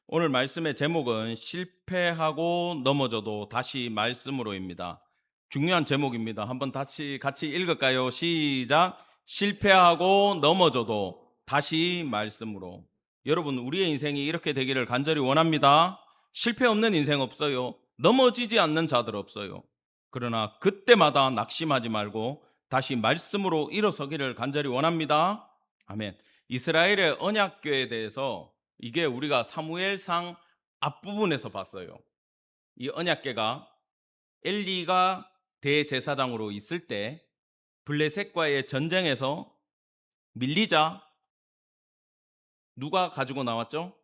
오늘 말씀의 제목은 실패하고 넘어져도 다시 말씀으로입니다. 중요한 제목입니다. 한번 같이 읽을까요? 시작. 실패하고 넘어져도 다시 말씀으로. 여러분, 우리의 인생이 이렇게 되기를 간절히 원합니다. 실패 없는 인생 없어요. 넘어지지 않는 자들 없어요. 그러나 그때마다 낙심하지 말고 다시 말씀으로 일어서기를 간절히 원합니다. 아멘. 이스라엘의 언약궤에 대해서 이게 우리가 사무엘상 앞부분에서 봤어요. 이 언약궤가 엘리가 대제사장으로 있을 때 블레셋과의 전쟁에서 밀리자 누가 가지고 나왔죠?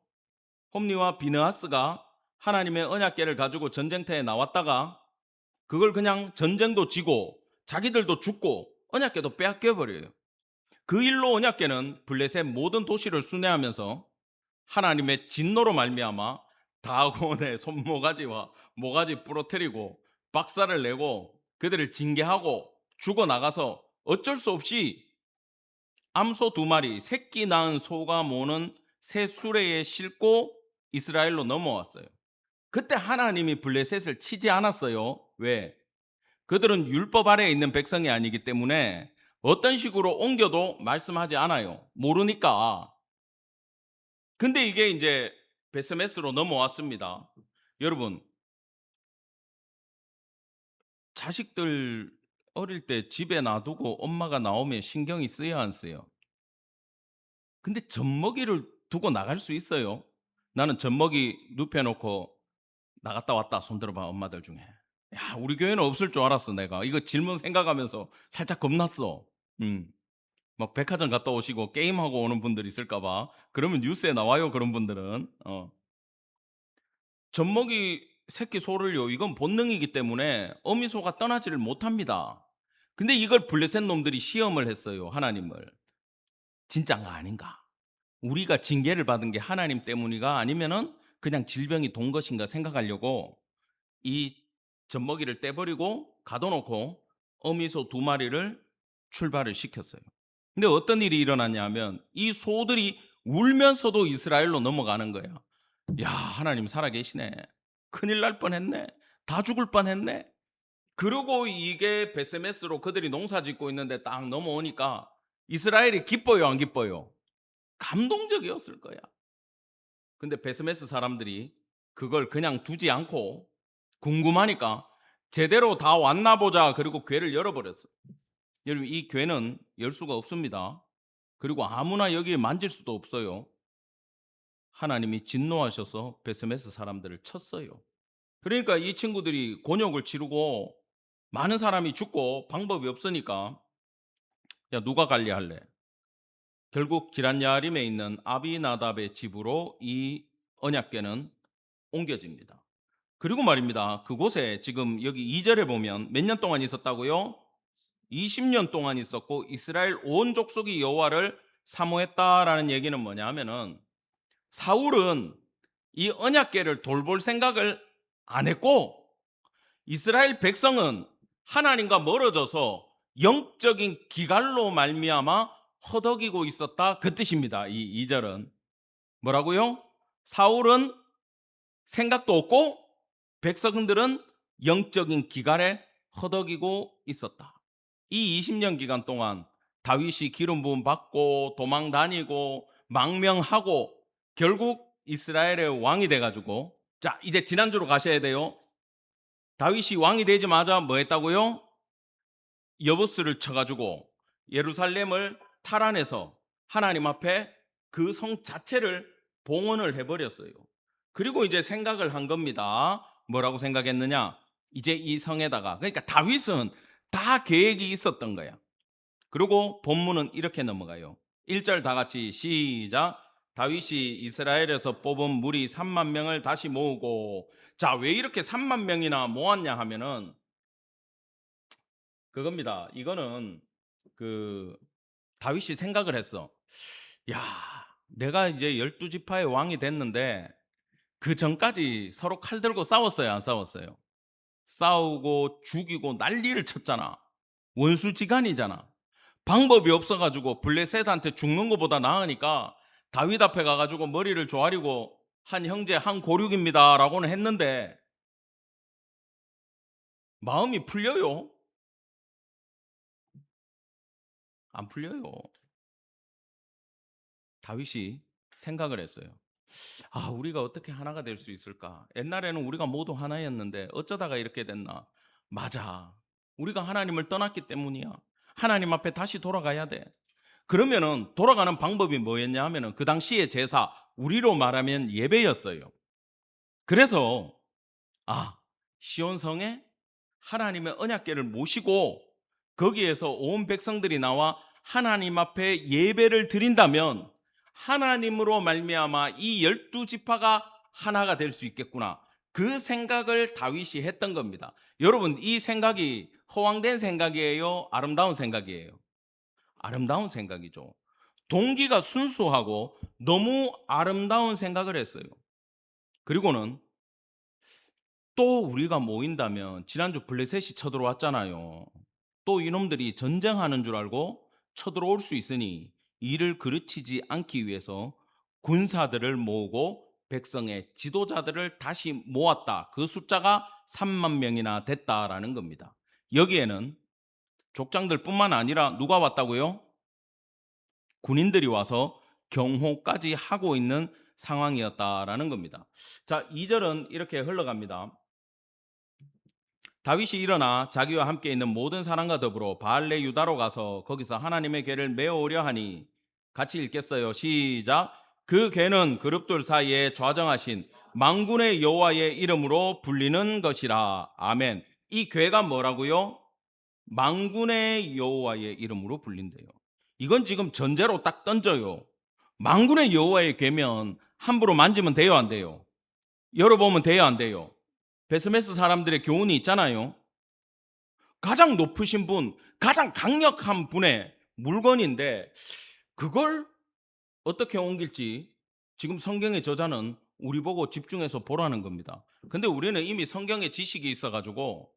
홈리와 비느하스가 하나님의 언약궤를 가지고 전쟁터에 나왔다가 그걸 그냥 전쟁도 지고 자기들도 죽고 언약궤도 빼앗겨 버려요. 그 일로 언약궤는 블레셋 모든 도시를 순회하면서 하나님의 진노로 말미암아 다곤의 손모가지와 모가지 부러뜨리고 박살을 내고 그들을 징계하고 죽어나가서 어쩔 수 없이 암소 2마리 새끼 낳은 소가 모는 새 수레에 싣고 이스라엘로 넘어왔어요. 그때 하나님이 블레셋을 치지 않았어요. 왜? 그들은 율법 아래에 있는 백성이 아니기 때문에 어떤 식으로 옮겨도 말씀하지 않아요. 모르니까. 근데 이게 이제 베스메스로 넘어왔습니다. 여러분, 자식들 어릴 때 집에 놔두고 엄마가 나오면 신경이 쓰여 안 쓰여? 근데 젖먹이를 두고 나갈 수 있어요? 나는 젖먹이 눕혀놓고 나갔다 왔다 손 들어봐 엄마들 중에. 야, 우리 교회는 없을 줄 알았어 내가. 이거 질문 생각하면서 살짝 겁났어. 음. 막 백화점 갔다 오시고 게임하고 오는 분들 있을까 봐. 그러면 뉴스에 나와요 그런 분들은. 젖먹이 새끼 소를요, 이건 본능이기 때문에 어미소가 떠나지를 못합니다. 근데 이걸 블레셋 놈들이 시험을 했어요, 하나님을. 진짠가 아닌가? 우리가 징계를 받은 게 하나님 때문이가 아니면은 그냥 질병이 돈 것인가 생각하려고 이 젖먹이를 떼버리고 가둬놓고 어미소 2마리를 출발을 시켰어요. 근데 어떤 일이 일어났냐면 이 소들이 울면서도 이스라엘로 넘어가는 거야. 야, 하나님 살아계시네. 큰일 날 뻔했네. 다 죽을 뻔했네. 그러고 이게 베세메스로 그들이 농사 짓고 있는데 딱 넘어오니까 이스라엘이 기뻐요, 안 기뻐요? 감동적이었을 거야. 근데 베스메스 사람들이 그걸 그냥 두지 않고 궁금하니까 제대로 다 왔나 보자. 그리고 궤를 열어버렸어. 여러분, 이 궤는 열 수가 없습니다. 그리고 아무나 여기에 만질 수도 없어요. 하나님이 진노하셔서 베스메스 사람들을 쳤어요. 그러니까 이 친구들이 곤욕을 치르고 많은 사람이 죽고 방법이 없으니까 야, 누가 관리할래? 결국 기럇야림에 있는 아비나답의 집으로 이 언약궤는 옮겨집니다. 그리고 말입니다. 그곳에 지금 여기 2절에 보면 몇 년 동안 있었다고요? 20년 동안 있었고 이스라엘 온 족속이 여호와를 사모했다라는 얘기는 뭐냐 하면은 사울은 이 언약궤를 돌볼 생각을 안 했고 이스라엘 백성은 하나님과 멀어져서 영적인 기갈로 말미암아 허덕이고 있었다 그 뜻입니다. 이 2절은 뭐라고요? 사울은 생각도 없고 백성들은 영적인 기갈에 허덕이고 있었다. 이 20년 기간 동안 다윗이 기름 부음 받고 도망 다니고 망명하고 결국 이스라엘의 왕이 돼 가지고 자, 이제 지난주로 가셔야 돼요. 다윗이 왕이 되자마자 뭐 했다고요? 여부스를 쳐 가지고 예루살렘을 탈환해서 하나님 앞에 그 성 자체를 봉헌을 해 버렸어요. 그리고 이제 생각을 한 겁니다. 뭐라고 생각했느냐? 이제 이 성에다가 그러니까 다윗은 다 계획이 있었던 거야. 그리고 본문은 이렇게 넘어가요. 1절 다 같이 시작. 다윗이 이스라엘에서 뽑은 무리 3만 명을 다시 모으고 자, 왜 이렇게 3만 명이나 모았냐 하면은 그겁니다. 이거는 그 다윗이 생각을 했어. 야, 내가 이제 12지파의 왕이 됐는데 그 전까지 서로 칼 들고 싸웠어요, 안 싸웠어요? 싸우고 죽이고 난리를 쳤잖아. 원수지간이잖아. 방법이 없어가지고 블레셋한테 죽는 것보다 나으니까 다윗 앞에 가가지고 머리를 조아리고 한 형제 한 고륙입니다라고는 했는데 마음이 풀려요? 안 풀려요. 다윗이 생각을 했어요. 아, 우리가 어떻게 하나가 될 수 있을까? 옛날에는 우리가 모두 하나였는데 어쩌다가 이렇게 됐나? 맞아. 우리가 하나님을 떠났기 때문이야. 하나님 앞에 다시 돌아가야 돼. 그러면은 돌아가는 방법이 뭐였냐 하면은 그 당시의 제사, 우리로 말하면 예배였어요. 그래서 시온성에 하나님의 언약궤를 모시고 거기에서 온 백성들이 나와 하나님 앞에 예배를 드린다면 하나님으로 말미암아 이 12지파가 하나가 될 수 있겠구나. 그 생각을 다윗이 했던 겁니다. 여러분, 이 생각이 허황된 생각이에요? 아름다운 생각이에요? 아름다운 생각이죠. 동기가 순수하고 너무 아름다운 생각을 했어요. 그리고는 또 우리가 모인다면 지난주 블레셋이 쳐들어왔잖아요. 또 이놈들이 전쟁하는 줄 알고 쳐들어올 수 있으니 이를 그르치지 않기 위해서 군사들을 모으고 백성의 지도자들을 다시 모았다. 그 숫자가 3만 명이나 됐다라는 겁니다. 여기에는 족장들뿐만 아니라 누가 왔다고요? 군인들이 와서 경호까지 하고 있는 상황이었다라는 겁니다. 자, 2절은 이렇게 흘러갑니다. 다윗이 일어나 자기와 함께 있는 모든 사람과 더불어 바알레 유다로 가서 거기서 하나님의 궤를 메어오려 하니, 같이 읽겠어요. 시작. 그 궤는 그룹들 사이에 좌정하신 만군의 여호와의 이름으로 불리는 것이라. 아멘. 이 궤가 뭐라고요? 만군의 여호와의 이름으로 불린대요. 이건 지금 전제로 딱 던져요. 만군의 여호와의 궤면 함부로 만지면 돼요, 안 돼요? 열어보면 돼요, 안 돼요? 베스메스 사람들의 교훈이 있잖아요. 가장 높으신 분, 가장 강력한 분의 물건인데 그걸 어떻게 옮길지 지금 성경의 저자는 우리 보고 집중해서 보라는 겁니다. 근데 우리는 이미 성경에 지식이 있어가지고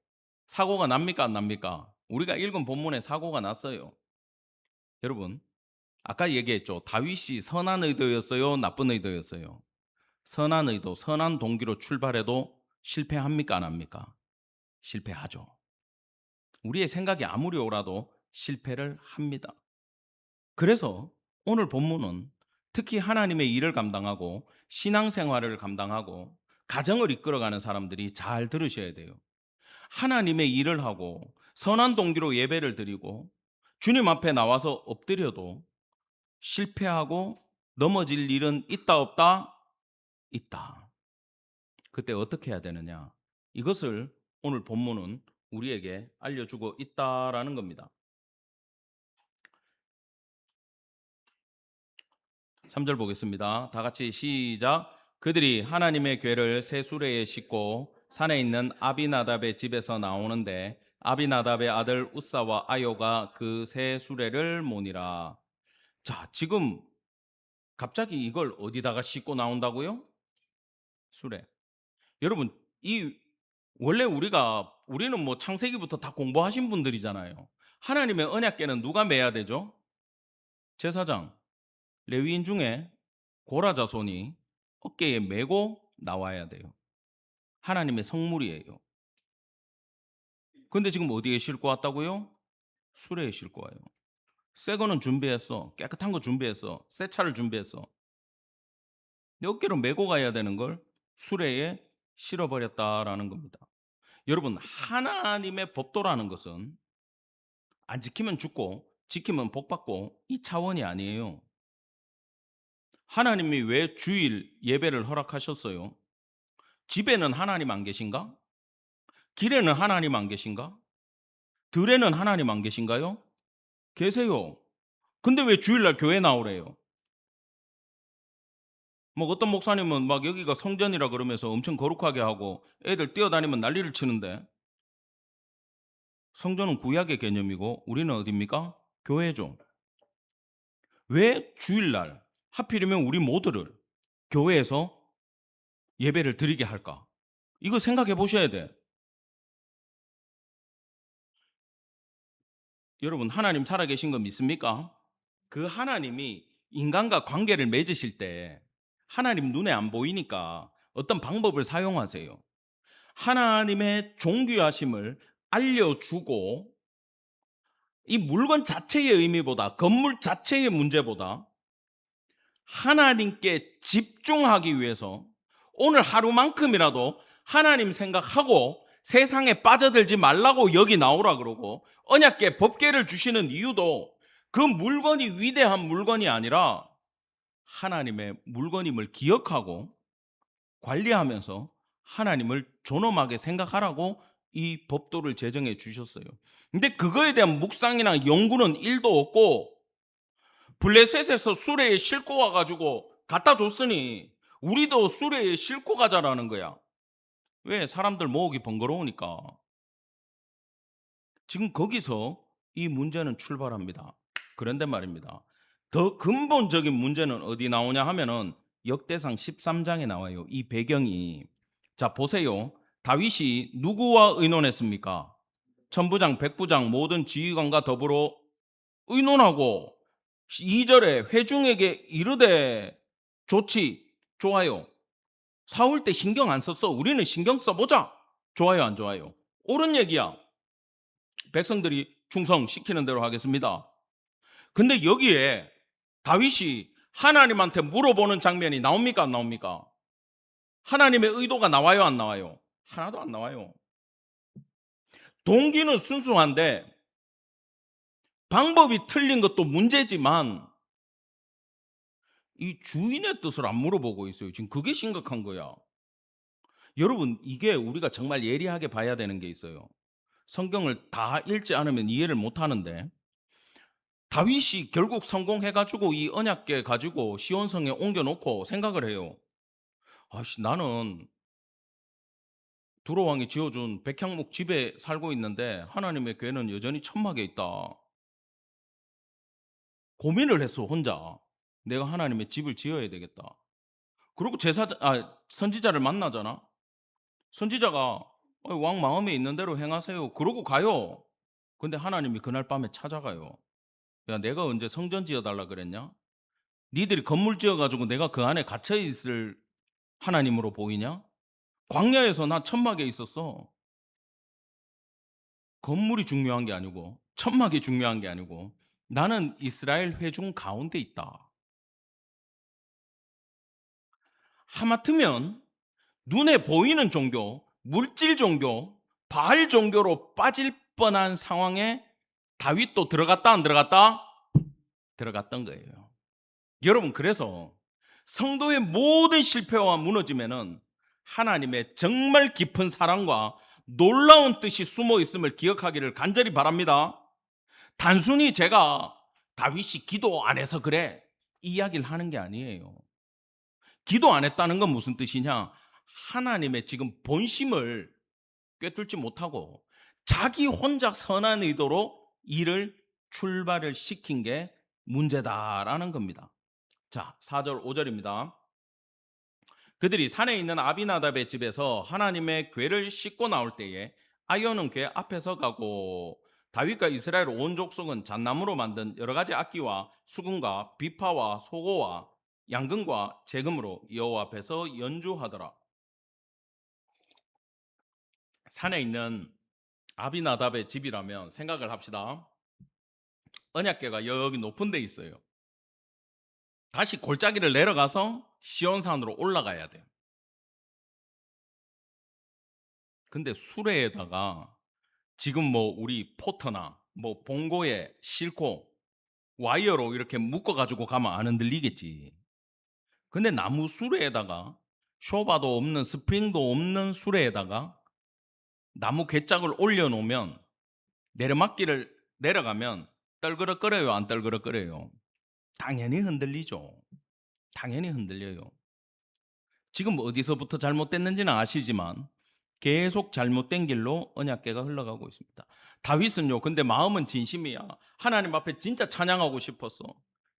사고가 납니까, 안 납니까? 우리가 읽은 본문에 사고가 났어요. 여러분, 아까 얘기했죠. 다윗이 선한 의도였어요, 나쁜 의도였어요? 선한 의도, 선한 동기로 출발해도 실패합니까, 안 합니까? 실패하죠. 우리의 생각이 아무리 옳아도 실패를 합니다. 그래서 오늘 본문은 특히 하나님의 일을 감당하고 신앙생활을 감당하고 가정을 이끌어가는 사람들이 잘 들으셔야 돼요. 하나님의 일을 하고 선한 동기로 예배를 드리고 주님 앞에 나와서 엎드려도 실패하고 넘어질 일은 있다 없다? 있다. 그때 어떻게 해야 되느냐? 이것을 오늘 본문은 우리에게 알려주고 있다라는 겁니다. 3절 보겠습니다. 다 같이 시작. 그들이 하나님의 궤를 새 수레에 싣고 산에 있는 아비나답의 집에서 나오는데 아비나답의 아들 우사와 아요가 그 새 수레를 모니라. 자, 지금 갑자기 이걸 어디다가 싣고 나온다고요? 수레. 여러분, 이 원래 우리는 뭐 창세기부터 다 공부하신 분들이잖아요. 하나님의 언약궤는 누가 매야 되죠? 제사장, 레위인 중에 고라 자손이 어깨에 메고 나와야 돼요. 하나님의 성물이에요. 근데 지금 어디에 싣고 왔다고요? 수레에 싣고 와요. 새 거는 준비했어. 깨끗한 거 준비했어. 새 차를 준비했어. 내 어깨로 메고 가야 되는 걸 수레에 실어버렸다라는 겁니다. 여러분, 하나님의 법도라는 것은 안 지키면 죽고 지키면 복받고 이 차원이 아니에요. 하나님이 왜 주일 예배를 허락하셨어요? 집에는 하나님 안 계신가? 길에는 하나님 안 계신가? 들에는 하나님 안 계신가요? 계세요. 근데 왜 주일날 교회 나오래요? 뭐 어떤 목사님은 막 여기가 성전이라 그러면서 엄청 거룩하게 하고 애들 뛰어다니면 난리를 치는데, 성전은 구약의 개념이고 우리는 어디입니까? 교회죠. 왜 주일날 하필이면 우리 모두를 교회에서 예배를 드리게 할까? 이거 생각해 보셔야 돼. 여러분, 하나님 살아계신 거 믿습니까? 그 하나님이 인간과 관계를 맺으실 때 하나님 눈에 안 보이니까 어떤 방법을 사용하세요. 하나님의 존귀하심을 알려주고 이 물건 자체의 의미보다, 건물 자체의 문제보다 하나님께 집중하기 위해서 오늘 하루만큼이라도 하나님 생각하고 세상에 빠져들지 말라고 여기 나오라 그러고, 언약계 법궤를 주시는 이유도 그 물건이 위대한 물건이 아니라 하나님의 물건임을 기억하고 관리하면서 하나님을 존엄하게 생각하라고 이 법도를 제정해 주셨어요. 근데 그거에 대한 묵상이나 연구는 1도 없고, 블레셋에서 수레에 싣고 와가지고 갖다 줬으니 우리도 수레에 싣고 가자라는 거야. 왜? 사람들 모으기 번거로우니까. 지금 거기서 이 문제는 출발합니다. 그런데 말입니다, 더 근본적인 문제는 어디 나오냐 하면은 역대상 13장에 나와요. 이 배경이. 자, 보세요. 다윗이 누구와 의논했습니까? 천부장, 백부장, 모든 지휘관과 더불어 의논하고 2절에 회중에게 이르되 좋지, 좋아요. 사울 때 신경 안 썼어. 우리는 신경 써보자. 좋아요, 안 좋아요? 옳은 얘기야. 백성들이 충성시키는 대로 하겠습니다. 근데 여기에 다윗이 하나님한테 물어보는 장면이 나옵니까, 안 나옵니까? 하나님의 의도가 나와요, 안 나와요? 하나도 안 나와요. 동기는 순수한데 방법이 틀린 것도 문제지만 이 주인의 뜻을 안 물어보고 있어요. 지금 그게 심각한 거야. 여러분, 이게 우리가 정말 예리하게 봐야 되는 게 있어요. 성경을 다 읽지 않으면 이해를 못 하는데, 다윗이 결국 성공해가지고 이 언약궤 가지고 시온성에 옮겨놓고 생각을 해요. 아씨, 나는 두로왕이 지어준 백향목 집에 살고 있는데 하나님의 궤는 여전히 천막에 있다. 고민을 했어, 혼자. 내가 하나님의 집을 지어야 되겠다. 그리고 선지자를 만나잖아. 선지자가 왕 마음에 있는 대로 행하세요. 그러고 가요. 근데 하나님이 그날 밤에 찾아가요. 야, 내가 언제 성전 지어달라 그랬냐? 니들이 건물 지어가지고 내가 그 안에 갇혀 있을 하나님으로 보이냐? 광야에서 나 천막에 있었어. 건물이 중요한 게 아니고, 천막이 중요한 게 아니고, 나는 이스라엘 회중 가운데 있다. 하마터면 눈에 보이는 종교, 물질 종교, 바알 종교로 빠질 뻔한 상황에 다윗도 들어갔다, 안 들어갔다? 들어갔던 거예요. 여러분, 그래서 성도의 모든 실패와 무너짐에는 하나님의 정말 깊은 사랑과 놀라운 뜻이 숨어 있음을 기억하기를 간절히 바랍니다. 단순히 제가 다윗이 기도 안 해서 그래, 이 이야기를 하는 게 아니에요. 기도 안 했다는 건 무슨 뜻이냐? 하나님의 지금 본심을 꿰뚫지 못하고 자기 혼자 선한 의도로 일을 출발을 시킨 게 문제다라는 겁니다. 자, 4절 5절입니다. 그들이 산에 있는 아비나답의 집에서 하나님의 궤를 싣고 나올 때에 아이오는 궤 앞에서 가고 다윗과 이스라엘 온 족속은 잣나무로 만든 여러 가지 악기와 수금과 비파와 소고와 양금과 재금으로 여호와 앞에서 연주하더라. 산에 있는 아비나답의 집이라면 생각을 합시다. 언약궤가 여기 높은 데 있어요. 다시 골짜기를 내려가서 시온산으로 올라가야 돼요. 근데 수레에다가 지금 뭐 우리 포터나 뭐 봉고에 싣고 와이어로 이렇게 묶어가지고 가면 안 흔들리겠지. 근데 나무 수레에다가 쇼바도 없는, 스프링도 없는 수레에다가 나무 괴짝을 올려놓으면 내리막길을 내려가면 떨그럭거려요, 안 떨그럭거려요? 당연히 흔들리죠. 당연히 흔들려요. 지금 어디서부터 잘못됐는지는 아시지만 계속 잘못된 길로 언약궤가 흘러가고 있습니다. 다윗은요, 근데 마음은 진심이야. 하나님 앞에 진짜 찬양하고 싶었어.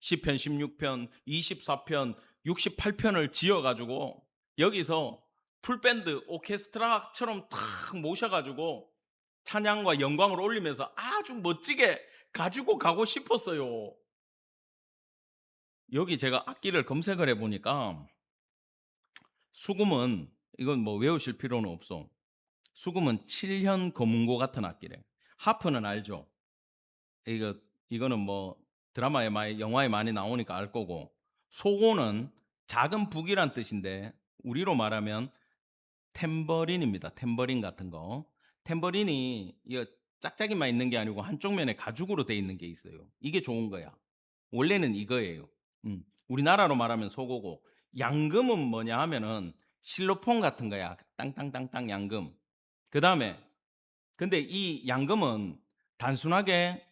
시편 16편, 24편, 68편을 지어가지고 여기서 풀밴드 오케스트라처럼 탁 모셔가지고 찬양과 영광을 올리면서 아주 멋지게 가지고 가고 싶었어요. 여기 제가 악기를 검색을 해보니까 수금은 이건 뭐 외우실 필요는 없어. 수금은 7현 검은고 같은 악기래. 하프는 알죠? 이거 이거는 뭐 드라마에 많이 영화에 많이 나오니까 알 거고, 소고는 작은 북이란 뜻인데 우리로 말하면 탬버린입니다. 탬버린 같은 거. 탬버린이 이거 짝짝이만 있는 게 아니고 한쪽 면에 가죽으로 돼 있는 게 있어요. 이게 좋은 거야. 원래는 이거예요. 우리나라로 말하면 소고고, 양금은 뭐냐 하면은 실로폰 같은 거야. 땅땅땅땅 양금. 그다음에 근데 이 양금은 단순하게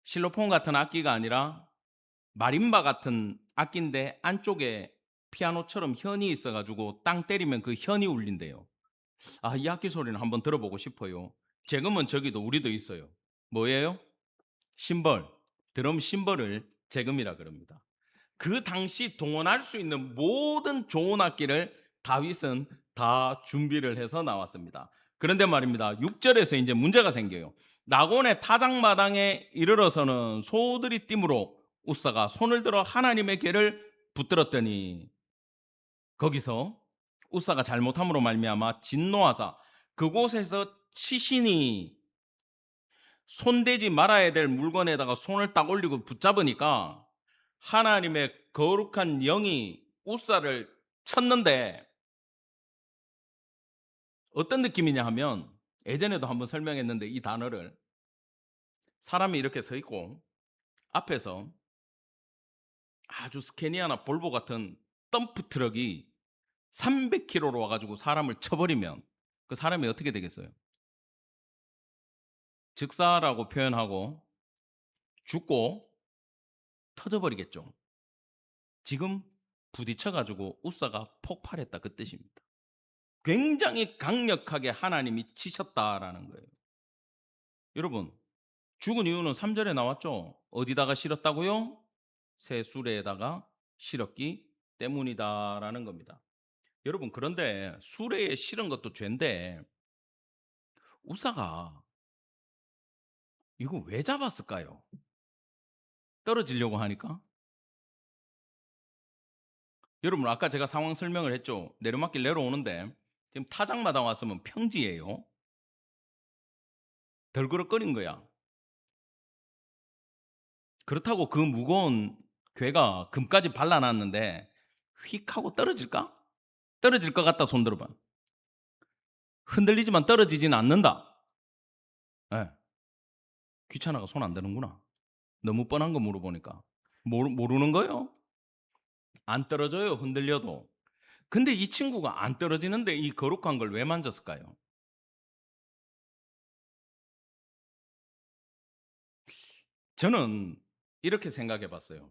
실로폰 같은 악기가 아니라 마림바 같은 악기인데 안쪽에 피아노처럼 현이 있어가지고 땅 때리면 그 현이 울린대요. 아, 이 악기 소리는 한번 들어보고 싶어요. 재금은 저기도 우리도 있어요. 뭐예요? 심벌. 드럼 심벌을 재금이라 그럽니다. 그 당시 동원할 수 있는 모든 좋은 악기를 다윗은 다 준비를 해서 나왔습니다. 그런데 말입니다. 6절에서 이제 문제가 생겨요. 나곤의 타작마당에 이르러서는 소들이 띠므로 우사가 손을 들어 하나님의 궤를 붙들었더니, 거기서 우사가 잘못함으로 말미암아 진노하사 그곳에서 치시니, 손대지 말아야 될 물건에다가 손을 딱 올리고 붙잡으니까 하나님의 거룩한 영이 우사를 쳤는데, 어떤 느낌이냐 하면, 예전에도 한번 설명했는데 이 단어를, 사람이 이렇게 서 있고 앞에서 아주 스캐니아나 볼보 같은 덤프 트럭이 300km로 와가지고 사람을 쳐버리면 그 사람이 어떻게 되겠어요? 즉사라고 표현하고 죽고 터져버리겠죠. 지금 부딪혀가지고 우사가 폭발했다, 그 뜻입니다. 굉장히 강력하게 하나님이 치셨다라는 거예요. 여러분, 죽은 이유는 3절에 나왔죠. 어디다가 실었다고요? 새 수레에다가 실었기 때문이다라는 겁니다. 여러분, 그런데 수레에 실은 것도 죄인데 우사가 이거 왜 잡았을까요? 떨어지려고 하니까? 여러분, 아까 제가 상황 설명을 했죠. 내리막길 내려오는데 지금 타작마당 왔으면 평지예요. 덜그럭거린 거야. 그렇다고 그 무거운 괴가 금까지 발라놨는데 휙 하고 떨어질까? 떨어질 것 같다. 손 들어봐. 흔들리지만 떨어지진 않는다. 예. 귀찮아가 손 안 대는구나. 너무 뻔한 거 물어보니까. 모르는 거요? 안 떨어져요, 흔들려도. 근데 이 친구가 안 떨어지는데 이 거룩한 걸 왜 만졌을까요? 저는 이렇게 생각해 봤어요.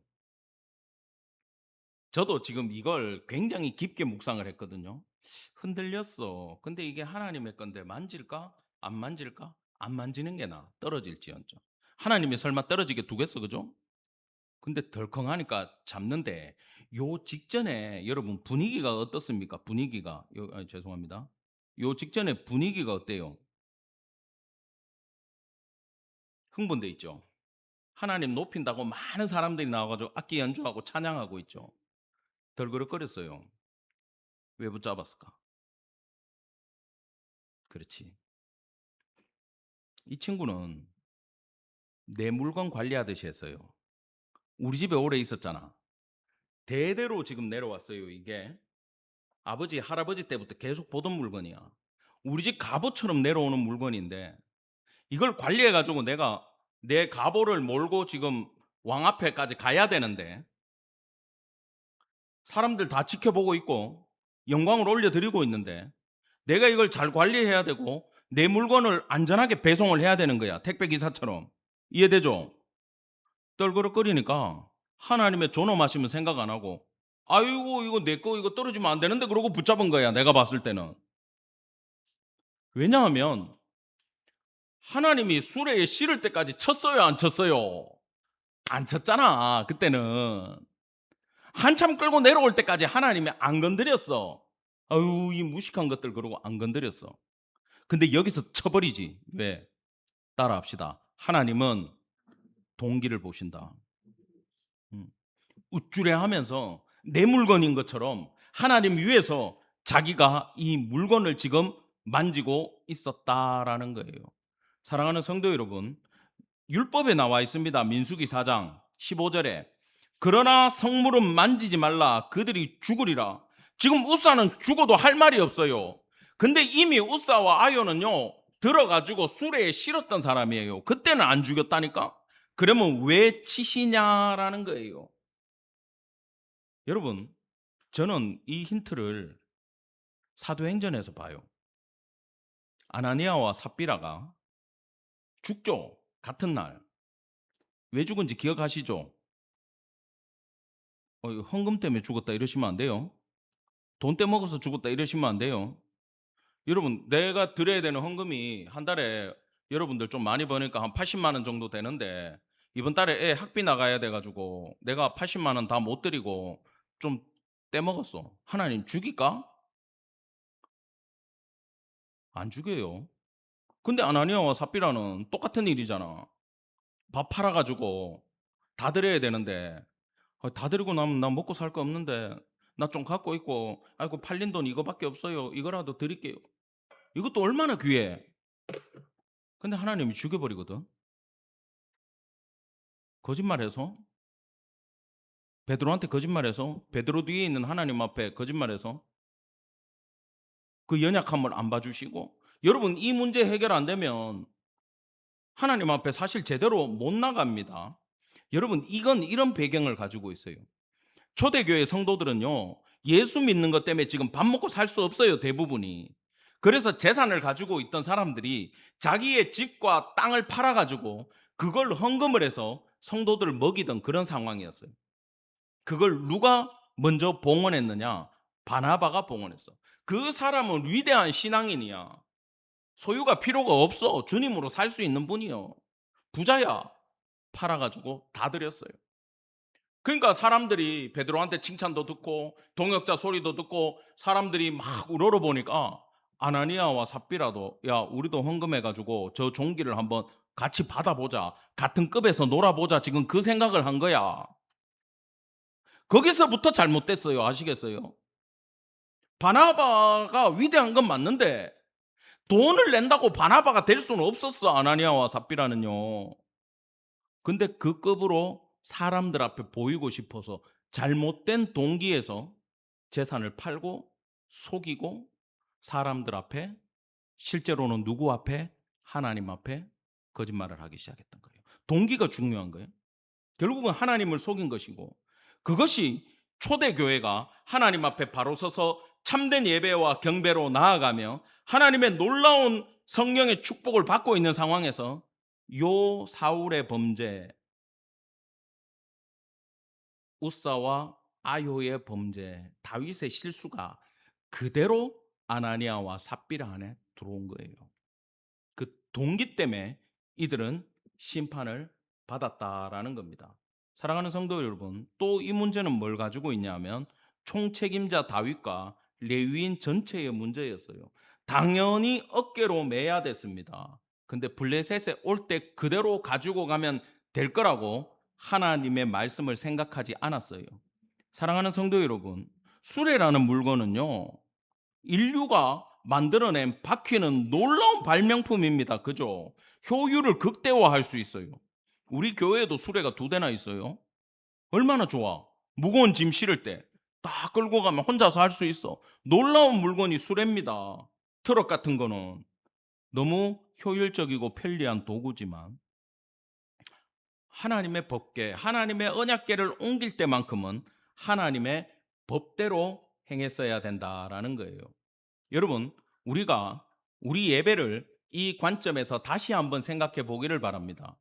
저도 지금 이걸 굉장히 깊게 묵상을 했거든요. 흔들렸어. 근데 이게 하나님의 건데 만질까? 안 만질까? 안 만지는 게 나아. 떨어질지언정. 하나님이 설마 떨어지게 두겠어, 그죠? 근데 덜컹하니까 잡는데, 요 직전에 여러분 분위기가 어떻습니까? 분위기가 죄송합니다. 요 직전에 분위기가 어때요? 흥분돼 있죠. 하나님 높인다고 많은 사람들이 나와가지고 악기 연주하고 찬양하고 있죠. 덜그럭거렸어요. 왜 붙잡았을까? 그렇지. 이 친구는 내 물건 관리하듯이 했어요. 우리 집에 오래 있었잖아. 대대로 지금 내려왔어요. 이게 아버지 할아버지 때부터 계속 보던 물건이야. 우리 집 갑오처럼 내려오는 물건인데 이걸 관리해 가지고 내가 내 갑오를 몰고 지금 왕 앞에까지 가야 되는데, 사람들 다 지켜보고 있고 영광을 올려드리고 있는데, 내가 이걸 잘 관리해야 되고 내 물건을 안전하게 배송을 해야 되는 거야. 택배 기사처럼. 이해되죠? 떨그럭거리니까 하나님의 존엄하심은 생각 안 하고, 아이고 이거 내 거 이거 떨어지면 안 되는데, 그러고 붙잡은 거야. 내가 봤을 때는. 왜냐하면 하나님이 수레에 실을 때까지 쳤어요, 안 쳤어요? 안 쳤잖아. 그때는 한참 끌고 내려올 때까지 하나님이 안 건드렸어. 아유, 이 무식한 것들, 그러고 안 건드렸어. 근데 여기서 쳐버리지. 왜? 따라합시다. 하나님은 동기를 보신다. 우쭐해 하면서 내 물건인 것처럼 하나님 위에서 자기가 이 물건을 지금 만지고 있었다라는 거예요. 사랑하는 성도 여러분, 율법에 나와 있습니다. 민수기 4장 15절에 그러나 성물은 만지지 말라 그들이 죽으리라. 지금 우사는 죽어도 할 말이 없어요. 근데 이미 우사와 아요는요 들어가지고 수레에 실었던 사람이에요. 그때는 안 죽였다니까. 그러면 왜 치시냐라는 거예요. 여러분, 저는 이 힌트를 사도행전에서 봐요. 아나니아와 삽비라가 죽죠. 같은 날. 왜 죽은지 기억하시죠? 헌금 때문에 죽었다 이러시면 안 돼요. 돈 떼먹어서 죽었다 이러시면 안 돼요. 여러분, 내가 드려야 되는 헌금이 한 달에 여러분들 좀 많이 버니까 한 80만 원 정도 되는데 이번 달에 애 학비 나가야 돼가지고 내가 80만 원 다 못 드리고 좀 떼먹었어. 하나님 죽일까? 안 죽여요. 근데 아나니아와 삽비라는 똑같은 일이잖아. 밥 팔아가지고 다 드려야 되는데 다 드리고 나면 나 먹고 살 거 없는데 나 좀 갖고 있고 아이고 팔린 돈 이거밖에 없어요. 이거라도 드릴게요. 이것도 얼마나 귀해. 근데 하나님이 죽여버리거든. 거짓말해서 베드로한테 거짓말해서 베드로 뒤에 있는 하나님 앞에 거짓말해서 그 연약함을 안 봐주시고 여러분 이 문제 해결 안 되면 하나님 앞에 사실 제대로 못 나갑니다. 여러분 이건 이런 배경을 가지고 있어요. 초대교회 성도들은요 예수 믿는 것 때문에 지금 밥 먹고 살 수 없어요 대부분이. 그래서 재산을 가지고 있던 사람들이 자기의 집과 땅을 팔아가지고 그걸 헌금을 해서 성도들을 먹이던 그런 상황이었어요. 그걸 누가 먼저 봉헌했느냐? 바나바가 봉헌했어. 그 사람은 위대한 신앙인이야. 소유가 필요가 없어. 주님으로 살 수 있는 분이요. 부자야. 팔아가지고 다 드렸어요. 그러니까 사람들이 베드로한테 칭찬도 듣고 동역자 소리도 듣고 사람들이 막 우러러보니까 아나니아와 삽비라도 야 우리도 헌금해가지고 저 종기를 한번 같이 받아보자. 같은 급에서 놀아보자. 지금 그 생각을 한 거야. 거기서부터 잘못됐어요. 아시겠어요? 바나바가 위대한 건 맞는데 돈을 낸다고 바나바가 될 수는 없었어. 아나니아와 삽비라는요. 근데 그 급으로 사람들 앞에 보이고 싶어서 잘못된 동기에서 재산을 팔고 속이고 사람들 앞에 실제로는 누구 앞에? 하나님 앞에 거짓말을 하기 시작했던 거예요. 동기가 중요한 거예요. 결국은 하나님을 속인 것이고 그것이 초대교회가 하나님 앞에 바로 서서 참된 예배와 경배로 나아가며 하나님의 놀라운 성령의 축복을 받고 있는 상황에서 요 사울의 범죄, 우사와 아요의 범죄, 다윗의 실수가 그대로 아나니아와 삽비라 안에 들어온 거예요. 그 동기 때문에 이들은 심판을 받았다라는 겁니다. 사랑하는 성도 여러분, 또 이 문제는 뭘 가지고 있냐면 총책임자 다윗과 레위인 전체의 문제였어요. 당연히 어깨로 매야 됐습니다. 근데 블레셋에 올 때 그대로 가지고 가면 될 거라고 하나님의 말씀을 생각하지 않았어요. 사랑하는 성도 여러분, 수레라는 물건은요, 인류가 만들어낸 바퀴는 놀라운 발명품입니다. 그죠? 효율을 극대화할 수 있어요. 우리 교회에도 수레가 2대나 있어요. 얼마나 좋아. 무거운 짐 실을 때 딱 끌고 가면 혼자서 할 수 있어. 놀라운 물건이 수레입니다. 트럭 같은 거는 너무 효율적이고 편리한 도구지만 하나님의 법궤, 하나님의 언약궤를 옮길 때만큼은 하나님의 법대로 행했어야 된다라는 거예요. 여러분, 우리가 우리 예배를 이 관점에서 다시 한번 생각해 보기를 바랍니다.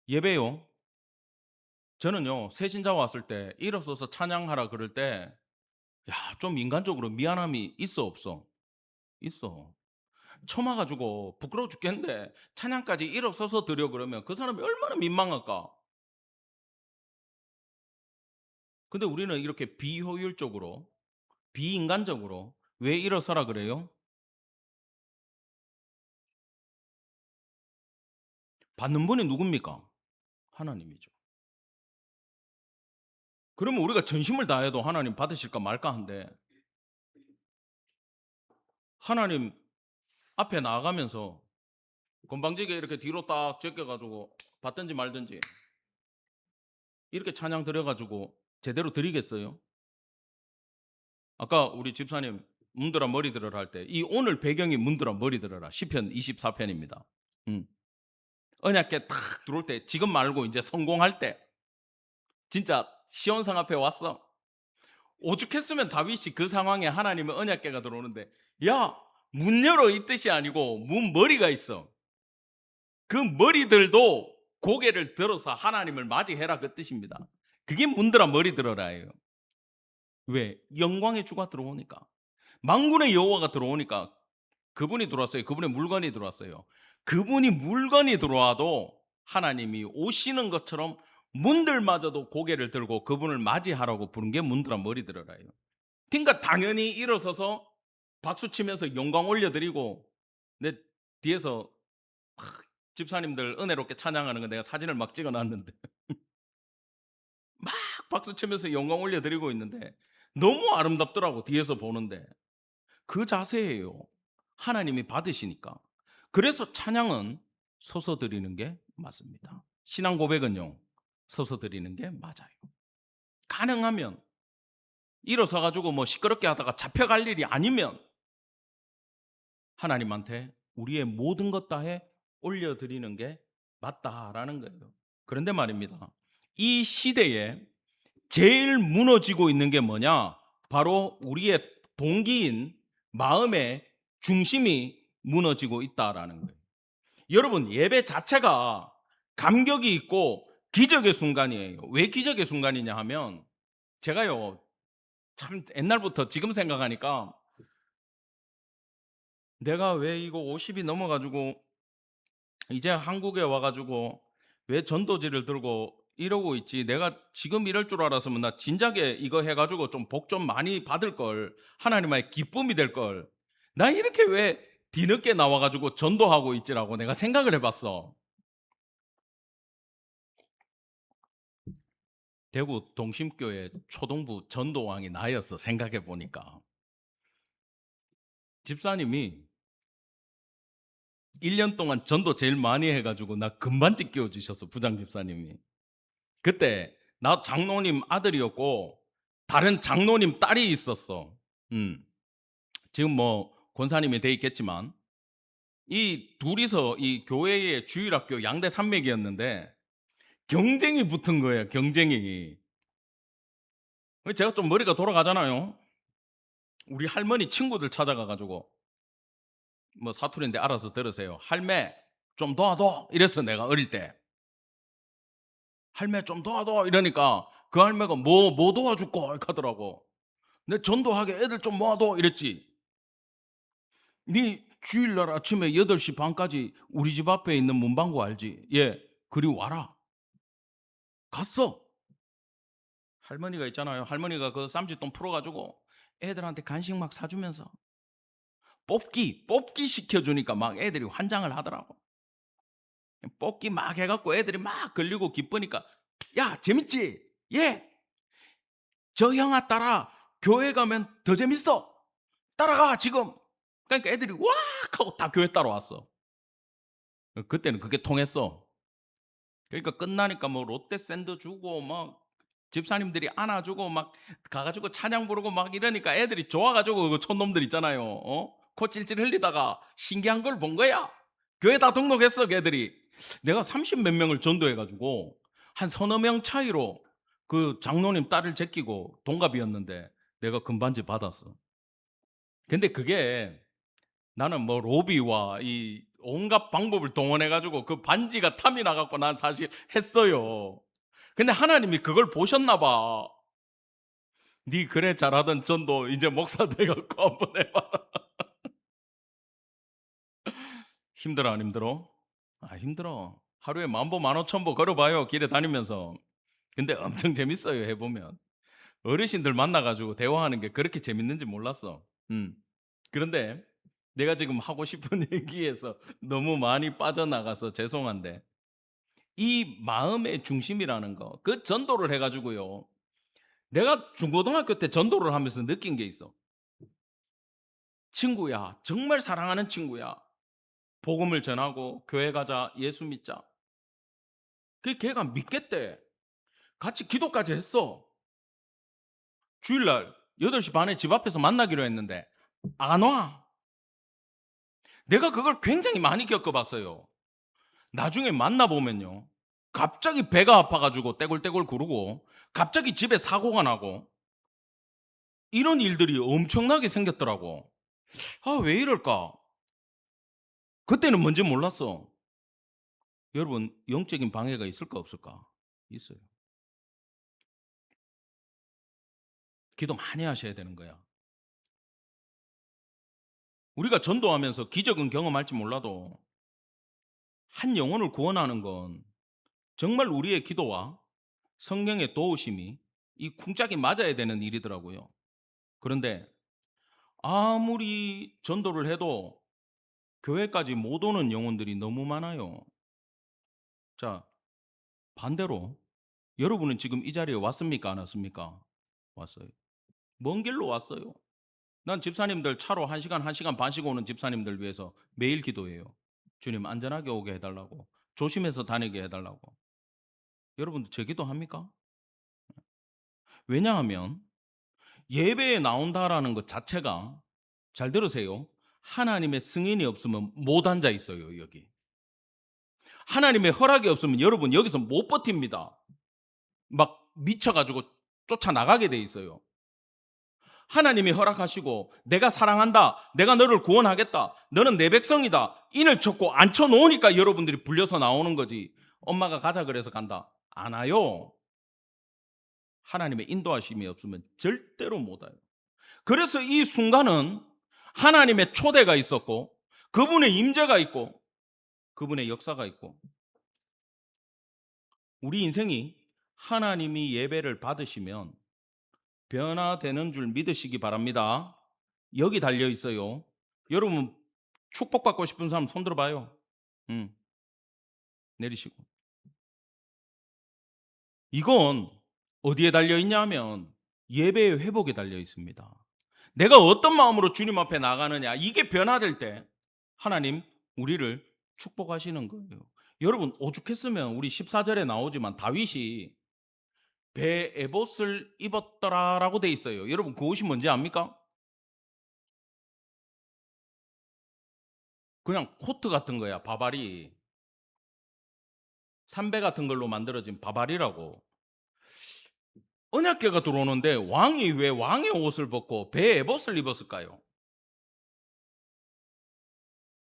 예배요. 저는요, 새신자 왔을 때 일어서서 찬양하라 그럴 때, 야, 좀 인간적으로 미안함이 있어, 없어? 있어. 처음 와가지고 부끄러워 죽겠는데 찬양까지 일어서서 드려 그러면 그 사람이 얼마나 민망할까? 근데 우리는 이렇게 비효율적으로, 비인간적으로 왜 일어서라 그래요? 받는 분이 누굽니까? 하나님이죠. 그러면 우리가 전심을 다해도 하나님 받으실까 말까 한데, 하나님 앞에 나아가면서 건방지게 이렇게 뒤로 딱 제껴 가지고 받든지 말든지 이렇게 찬양 드려 가지고 제대로 드리겠어요? 아까 우리 집사님 문드라 머리 들어라 할 때, 이 오늘 배경이 문드라 머리 들어라 시편 24편입니다. 음. 언약궤 탁 들어올 때, 지금 말고 이제 성공할 때, 진짜 시온성 앞에 왔어. 오죽했으면 다윗이 그 상황에 하나님의 언약궤가 들어오는데, 야, 문 열어 이 뜻이 아니고 문 머리가 있어. 그 머리들도 고개를 들어서 하나님을 맞이해라 그 뜻입니다. 그게 문드라 머리 들어라예요. 왜? 영광의 주가 들어오니까. 만군의 여호와가 들어오니까. 그분이 들어왔어요. 그분의 물건이 들어왔어요. 그분이 물건이 들어와도 하나님이 오시는 것처럼 문들마저도 고개를 들고 그분을 맞이하라고 부른 게 문드라 머리 들어라예요. 그러니까 당연히 일어서서 박수 치면서 영광 올려드리고, 내 뒤에서 막 집사님들 은혜롭게 찬양하는 거 내가 사진을 막 찍어놨는데 막 박수 치면서 영광 올려드리고 있는데 너무 아름답더라고, 뒤에서 보는데. 그 자세예요. 하나님이 받으시니까. 그래서 찬양은 서서 드리는 게 맞습니다. 신앙 고백은요, 서서 드리는 게 맞아요. 가능하면 일어서 가지고 뭐 시끄럽게 하다가 잡혀갈 일이 아니면 하나님한테 우리의 모든 것 다해 올려드리는 게 맞다라는 거예요. 그런데 말입니다, 이 시대에 제일 무너지고 있는 게 뭐냐? 바로 우리의 동기인 마음의 중심이 무너지고 있다라는 거예요. 여러분, 예배 자체가 감격이 있고 기적의 순간이에요. 왜 기적의 순간이냐 하면, 제가요, 참 옛날부터 지금 생각하니까, 내가 왜 이거 50이 넘어가지고 이제 한국에 와가지고 왜 전도지를 들고 이러고 있지? 내가 지금 이럴 줄 알았으면 나 진작에 이거 해가지고 좀 복 좀 많이 받을 걸, 하나님의 기쁨이 될 걸. 나 이렇게 왜 뒤늦게 나와가지고 전도하고 있지라고 내가 생각을 해봤어. 대구 동심교회 초동부 전도왕이 나였어. 생각해 보니까 집사님이 1년 동안 전도 제일 많이 해가지고 나 금반지 끼워주셨어, 부장 집사님이. 그때 나 장로님 아들이었고 다른 장로님 딸이 있었어. 지금 뭐 권사님이 돼 있겠지만, 이 둘이서 이 교회의 주일학교 양대 산맥이었는데 경쟁이 붙은 거예요. 경쟁이. 제가 좀 머리가 돌아가잖아요. 우리 할머니 친구들 찾아가가지고, 뭐 사투리인데 알아서 들으세요. 할매 좀 도와줘 이랬어. 내가 어릴 때 할매 좀 도와줘 이러니까 그 할매가 뭐 도와줄까 이렇게 하더라고. 내 전도하게 애들 좀 모아둬 이랬지. 네 주일날 아침에 8시 반까지 우리 집 앞에 있는 문방구 알지? 예, 그리 와라. 갔어. 할머니가 있잖아요. 할머니가 그 쌈짓돈 풀어가지고 애들한테 간식 막 사주면서 뽑기 시켜주니까 막 애들이 환장을 하더라고. 뽑기 막 해갖고 애들이 막 걸리고 기쁘니까, 야 재밌지? 예, 저 형아 따라 교회 가면 더 재밌어. 따라가 지금. 그러니까 애들이 와 하고 다 교회 따라왔어. 그때는 그게 통했어. 그러니까 끝나니까 뭐 롯데 샌드 주고 막 집사님들이 안아주고 막 가가지고 찬양 부르고 막 이러니까 애들이 좋아가지고, 그 촌놈들 있잖아요. 코 찔찔 흘리다가 신기한 걸 본 거야. 교회 다 등록했어, 걔들이. 내가 30 몇 명을 전도해가지고 한 서너 명 차이로 그 장로님 딸을 제끼고 동갑이었는데 내가 금반지 받았어. 근데 그게, 나는 뭐 로비와 이 온갖 방법을 동원해가지고 그 반지가 탐이 나갖고 난 사실 했어요. 근데 하나님이 그걸 보셨나 봐. 네 그래 잘하던 전도 이제 목사 돼갖고 한번 해봐라. 힘들어 안 힘들어? 아 힘들어. 하루에 10,000보 15,000보 걸어봐요, 길에 다니면서. 근데 엄청 재밌어요, 해보면. 어르신들 만나가지고 대화하는 게 그렇게 재밌는지 몰랐어. 그런데 내가 지금 하고 싶은 얘기에서 너무 많이 빠져나가서 죄송한데, 이 마음의 중심이라는 거, 그 전도를 해가지고요, 내가 중고등학교 때 전도를 하면서 느낀 게 있어. 친구야, 정말 사랑하는 친구야. 복음을 전하고 교회 가자, 예수 믿자. 그 걔가 믿겠대. 같이 기도까지 했어. 주일날 8시 반에 집 앞에서 만나기로 했는데 안 와. 내가 그걸 굉장히 많이 겪어봤어요. 나중에 만나보면요, 갑자기 배가 아파가지고 떼굴떼굴 구르고 갑자기 집에 사고가 나고 이런 일들이 엄청나게 생겼더라고. 아, 왜 이럴까? 그때는 뭔지 몰랐어. 여러분, 영적인 방해가 있을까 없을까? 있어요. 기도 많이 하셔야 되는 거야. 우리가 전도하면서 기적은 경험할지 몰라도 한 영혼을 구원하는 건 정말 우리의 기도와 성령의 도우심이 이 쿵짝이 맞아야 되는 일이더라고요. 그런데 아무리 전도를 해도 교회까지 못 오는 영혼들이 너무 많아요. 자, 반대로 여러분은 지금 이 자리에 왔습니까? 안 왔습니까? 왔어요. 먼 길로 왔어요. 난 집사님들 차로 1시간, 1시간 반씩 오는 집사님들 위해서 매일 기도해요. 주님 안전하게 오게 해달라고. 조심해서 다니게 해달라고. 여러분도 제 기도합니까? 왜냐하면 예배에 나온다라는 것 자체가, 잘 들으세요, 하나님의 승인이 없으면 못 앉아 있어요. 여기 하나님의 허락이 없으면 여러분 여기서 못 버팁니다. 막 미쳐가지고 쫓아나가게 돼 있어요. 하나님이 허락하시고 내가 사랑한다, 내가 너를 구원하겠다, 너는 내 백성이다, 인을 쳤고 앉혀놓으니까 여러분들이 불려서 나오는 거지. 엄마가 가자 그래서 간다 안 와요. 하나님의 인도하심이 없으면 절대로 못 와요. 그래서 이 순간은 하나님의 초대가 있었고 그분의 임재가 있고 그분의 역사가 있고, 우리 인생이 하나님이 예배를 받으시면 변화되는 줄 믿으시기 바랍니다. 여기 달려 있어요. 여러분 축복받고 싶은 사람 손 들어봐요. 내리시고. 이건 어디에 달려 있냐면 예배의 회복에 달려 있습니다. 내가 어떤 마음으로 주님 앞에 나가느냐, 이게 변화될 때 하나님 우리를 축복하시는 거예요. 여러분 오죽했으면 우리 14절에 나오지만 다윗이 배 에봇을 입었더라라고 돼 있어요. 여러분 그 옷이 뭔지 압니까? 그냥 코트 같은 거야. 바바리, 삼배 같은 걸로 만들어진 바바리라고. 언약궤가 들어오는데 왕이 왜 왕의 옷을 벗고 배 에봇을 입었을까요?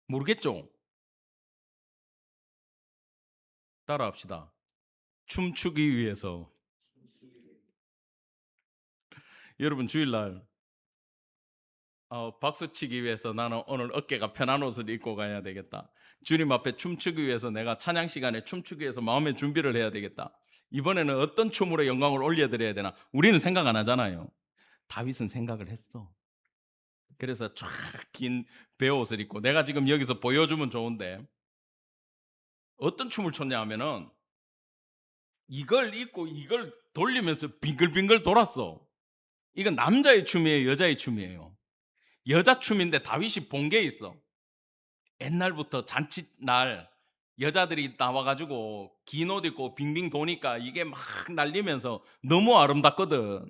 모르겠죠? 따라합시다. 춤추기 위해서. 여러분 주일날 박수치기 위해서 나는 오늘 어깨가 편한 옷을 입고 가야 되겠다. 주님 앞에 춤추기 위해서 내가 찬양 시간에 춤추기 위해서 마음의 준비를 해야 되겠다. 이번에는 어떤 춤으로 영광을 올려드려야 되나? 우리는 생각 안 하잖아요. 다윗은 생각을 했어. 그래서 쫙 긴 베옷을 입고, 내가 지금 여기서 보여주면 좋은데 어떤 춤을 췄냐 하면은 이걸 입고 이걸 돌리면서 빙글빙글 돌았어. 이건 남자의 춤이에요, 여자의 춤이에요? 여자 춤인데 다윗이 본 게 있어. 옛날부터 잔칫날 여자들이 나와가지고 긴 옷 입고 빙빙 도니까 이게 막 날리면서 너무 아름답거든.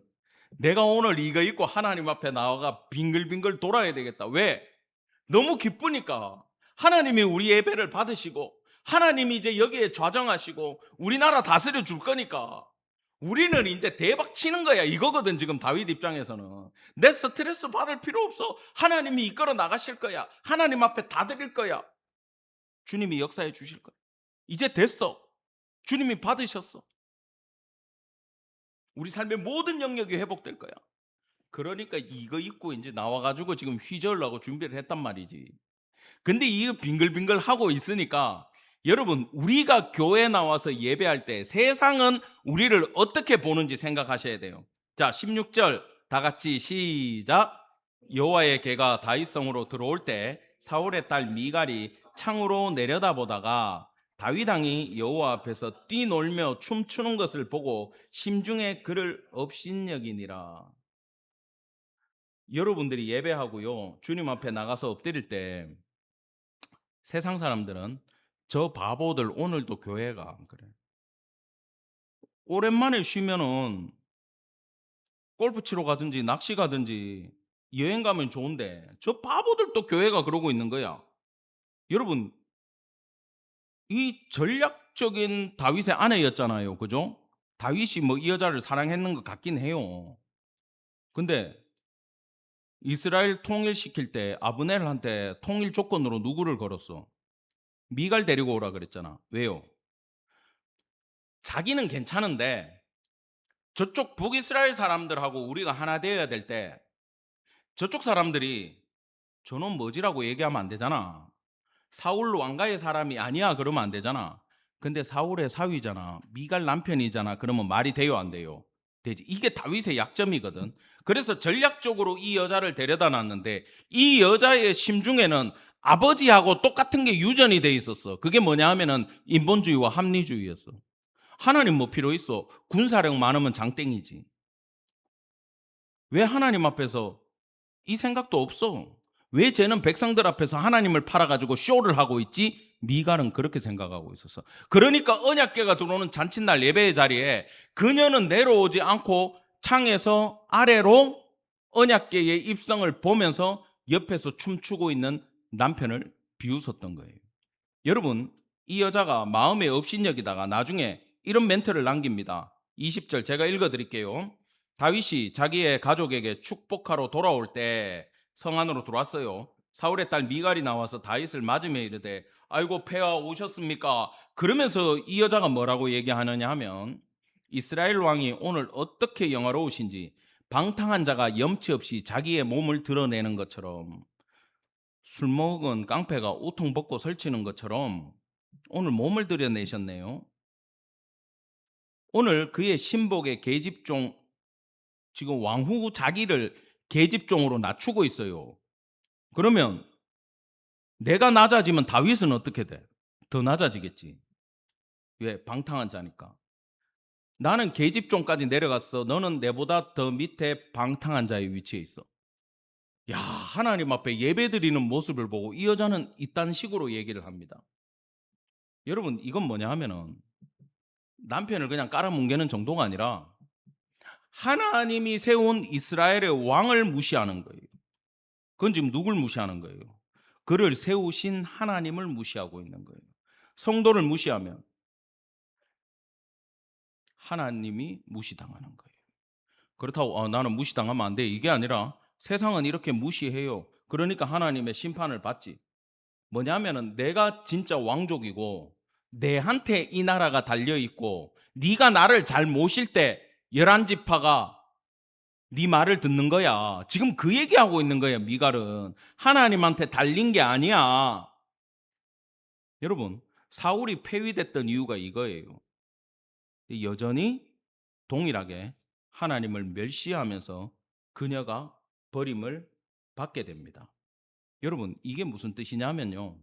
내가 오늘 이거 입고 하나님 앞에 나와가 빙글빙글 돌아야 되겠다. 왜? 너무 기쁘니까. 하나님이 우리 예배를 받으시고 하나님이 이제 여기에 좌정하시고 우리나라 다스려 줄 거니까 우리는 이제 대박 치는 거야, 이거거든. 지금 다윗 입장에서는 내 스트레스 받을 필요 없어. 하나님이 이끌어 나가실 거야. 하나님 앞에 다 드릴 거야. 주님이 역사해 주실 거야. 이제 됐어. 주님이 받으셨어. 우리 삶의 모든 영역이 회복될 거야. 그러니까 이거 입고 이제 나와가지고 지금 휘저으려고 준비를 했단 말이지. 근데 이거 빙글빙글 하고 있으니까 여러분, 우리가 교회 나와서 예배할 때 세상은 우리를 어떻게 보는지 생각하셔야 돼요. 자, 16절 다 같이 시작. 여호와의 개가 다윗성으로 들어올 때 사울의 딸 미갈이 창으로 내려다보다가 다윗 왕이 여호와 앞에서 뛰놀며 춤추는 것을 보고 심중에 그를 업신여기니라. 여러분들이 예배하고요, 주님 앞에 나가서 엎드릴 때 세상 사람들은 저 바보들 오늘도 교회 가, 그래. 오랜만에 쉬면은 골프 치러 가든지 낚시 가든지 여행 가면 좋은데 저 바보들도 교회가 그러고 있는 거야. 여러분, 이 전략적인 다윗의 아내였잖아요. 그죠? 다윗이 뭐 이 여자를 사랑했는 것 같긴 해요. 근데 이스라엘 통일시킬 때 아브넬한테 통일 조건으로 누구를 걸었어? 미갈 데리고 오라 그랬잖아. 왜요? 자기는 괜찮은데 저쪽 북이스라엘 사람들하고 우리가 하나 되어야 될 때 저쪽 사람들이 저놈 뭐지라고 얘기하면 안 되잖아. 사울 왕가의 사람이 아니야 그러면 안 되잖아. 근데 사울의 사위잖아. 미갈 남편이잖아. 그러면 말이 돼요 안 돼요? 되지. 이게 다윗의 약점이거든. 그래서 전략적으로 이 여자를 데려다 놨는데 이 여자의 심중에는 아버지하고 똑같은 게 유전이 돼 있었어. 그게 뭐냐 하면은 인본주의와 합리주의였어. 하나님 뭐 필요 있어? 군사력 많으면 장땡이지. 왜 하나님 앞에서 이 생각도 없어? 왜 쟤는 백성들 앞에서 하나님을 팔아가지고 쇼를 하고 있지? 미갈은 그렇게 생각하고 있었어. 그러니까 언약궤가 들어오는 잔칫날 예배의 자리에 그녀는 내려오지 않고 창에서 아래로 언약궤의 입성을 보면서 옆에서 춤추고 있는 남편을 비웃었던 거예요. 여러분, 이 여자가 마음에 업신여기다가 나중에 이런 멘트를 남깁니다. 20절 제가 읽어드릴게요. 다윗이 자기의 가족에게 축복하러 돌아올 때 성 안으로 들어왔어요. 사울의 딸 미갈이 나와서 다윗을 맞으며 이르되 아이고 폐하 오셨습니까? 그러면서 이 여자가 뭐라고 얘기하느냐 하면 이스라엘 왕이 오늘 어떻게 영화로우신지 방탕한 자가 염치 없이 자기의 몸을 드러내는 것처럼 술 먹은 깡패가 우통 벗고 설치는 것처럼 오늘 몸을 드러내셨네요. 오늘 그의 신복의 계집종, 지금 왕후 자기를 계집종으로 낮추고 있어요. 그러면 내가 낮아지면 다윗은 어떻게 돼? 더 낮아지겠지. 왜? 방탕한 자니까. 나는 계집종까지 내려갔어. 너는 내보다 더 밑에 방탕한 자의 위치에 있어. 야, 하나님 앞에 예배드리는 모습을 보고 이 여자는 이딴 식으로 얘기를 합니다. 여러분, 이건 뭐냐 하면은 남편을 그냥 깔아뭉개는 정도가 아니라 하나님이 세운 이스라엘의 왕을 무시하는 거예요. 그건 지금 누굴 무시하는 거예요? 그를 세우신 하나님을 무시하고 있는 거예요. 성도를 무시하면 하나님이 무시당하는 거예요. 그렇다고 나는 무시당하면 안 돼. 이게 아니라 세상은 이렇게 무시해요. 그러니까 하나님의 심판을 받지. 뭐냐면은 내가 진짜 왕족이고 내한테 이 나라가 달려있고 네가 나를 잘 모실 때 11지파가 네 말을 듣는 거야. 지금 그 얘기하고 있는 거예요. 미갈은 하나님한테 달린 게 아니야. 여러분, 사울이 폐위됐던 이유가 이거예요. 여전히 동일하게 하나님을 멸시하면서 그녀가 버림을 받게 됩니다. 여러분, 이게 무슨 뜻이냐면요,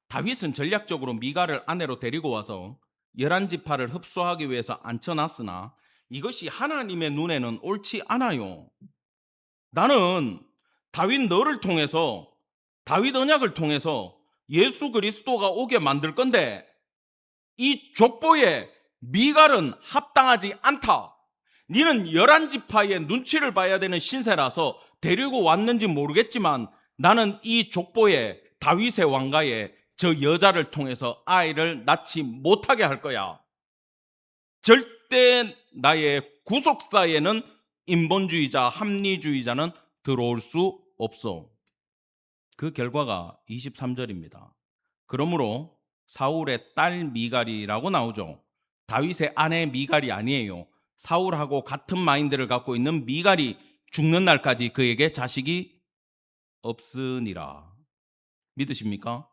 다윗은 전략적으로 미갈을 아내로 데리고 와서 11지파를 흡수하기 위해서 앉혀놨으나 이것이 하나님의 눈에는 옳지 않아요. 나는 다윗 너를 통해서, 다윗 언약을 통해서 예수 그리스도가 오게 만들 건데 이 족보에 미갈은 합당하지 않다. 니는 11지파의 눈치를 봐야 되는 신세라서 데리고 왔는지 모르겠지만 나는 이 족보에 다윗의 왕가에 저 여자를 통해서 아이를 낳지 못하게 할 거야. 절대 나의 구속사에는 인본주의자, 합리주의자는 들어올 수 없어. 그 결과가 23절입니다. 그러므로 사울의 딸 미갈이라고 나오죠. 다윗의 아내 미갈이 아니에요. 사울하고 같은 마인드를 갖고 있는 미갈이 죽는 날까지 그에게 자식이 없으니라. 믿으십니까?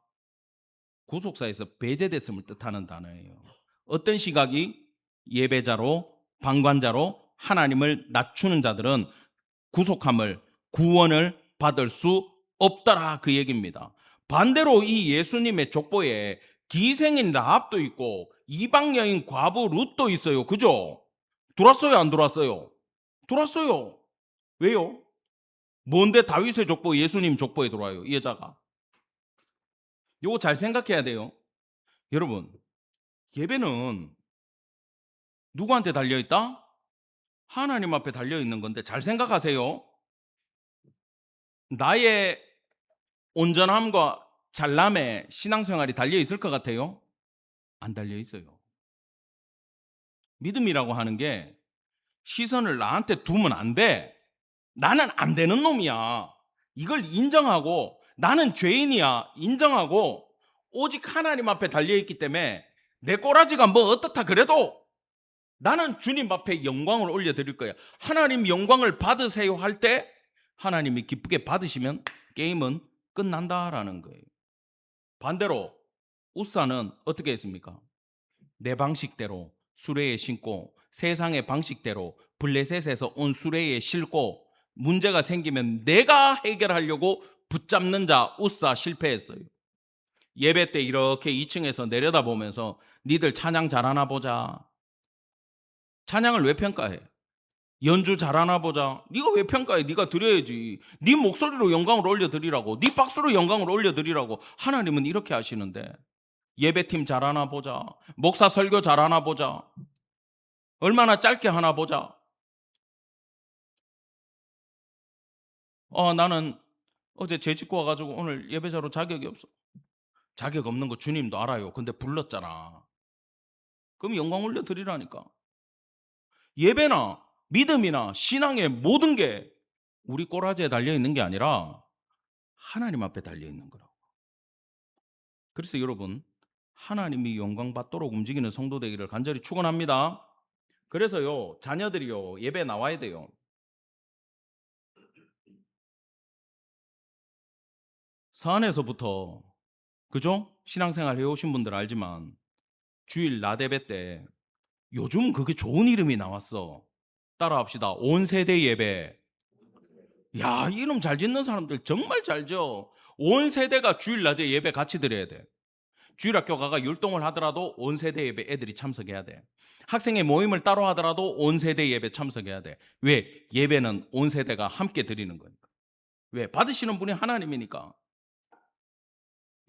구속사에서 배제됐음을 뜻하는 단어예요. 어떤 시각이 예배자로 방관자로 하나님을 낮추는 자들은 구속함을 구원을 받을 수 없더라 그 얘기입니다. 반대로 이 예수님의 족보에 기생인 라합도 있고 이방 여인 과부 룻도 있어요. 그죠? 들어왔어요, 안 들어왔어요? 들어왔어요. 왜요? 뭔데 다윗의 족보 예수님 족보에 들어와요, 이 여자가. 요거 잘 생각해야 돼요. 여러분, 예배는 누구한테 달려 있다? 하나님 앞에 달려 있는 건데 잘 생각하세요. 나의 온전함과 잘남의 신앙생활이 달려 있을 것 같아요? 안 달려 있어요. 믿음이라고 하는 게 시선을 나한테 두면 안 돼. 나는 안 되는 놈이야. 이걸 인정하고 나는 죄인이야. 인정하고 오직 하나님 앞에 달려있기 때문에 내 꼬라지가 뭐 어떻다 그래도 나는 주님 앞에 영광을 올려드릴 거야. 하나님 영광을 받으세요 할 때 하나님이 기쁘게 받으시면 게임은 끝난다라는 거예요. 반대로 우사는 어떻게 했습니까? 내 방식대로 수레에 신고 세상의 방식대로 블레셋에서 온 수레에 싣고 문제가 생기면 내가 해결하려고 붙잡는 자 우사 실패했어요. 예배 때 이렇게 2층에서 내려다보면서 니들 찬양 잘하나 보자. 찬양을 왜 평가해? 연주 잘하나 보자. 네가 왜 평가해? 네가 드려야지. 네 목소리로 영광을 올려드리라고. 네 박수로 영광을 올려드리라고. 하나님은 이렇게 하시는데 예배팀 잘하나 보자. 목사 설교 잘하나 보자. 얼마나 짧게 하나 보자. 나는 어제 재직고 와가지고 오늘 예배자로 자격이 없어. 자격 없는 거 주님도 알아요. 근데 불렀잖아. 그럼 영광 올려드리라니까. 예배나 믿음이나 신앙의 모든 게 우리 꼬라지에 달려있는 게 아니라 하나님 앞에 달려있는 거라고. 그래서 여러분, 하나님이 영광 받도록 움직이는 성도 되기를 간절히 축원합니다. 그래서요, 자녀들이요, 예배 나와야 돼요. 사안에서부터, 그죠? 신앙생활 해오신 분들 알지만 주일 나대배 때 요즘 그게 좋은 이름이 나왔어. 따라합시다. 온 세대 예배. 야, 이름 잘 짓는 사람들 정말 잘 지어. 온 세대가 주일 낮에 예배 같이 드려야 돼. 주일학교 가가 율동을 하더라도 온 세대 예배 애들이 참석해야 돼. 학생의 모임을 따로 하더라도 온 세대 예배 참석해야 돼. 왜? 예배는 온 세대가 함께 드리는 거니까. 왜? 받으시는 분이 하나님이니까.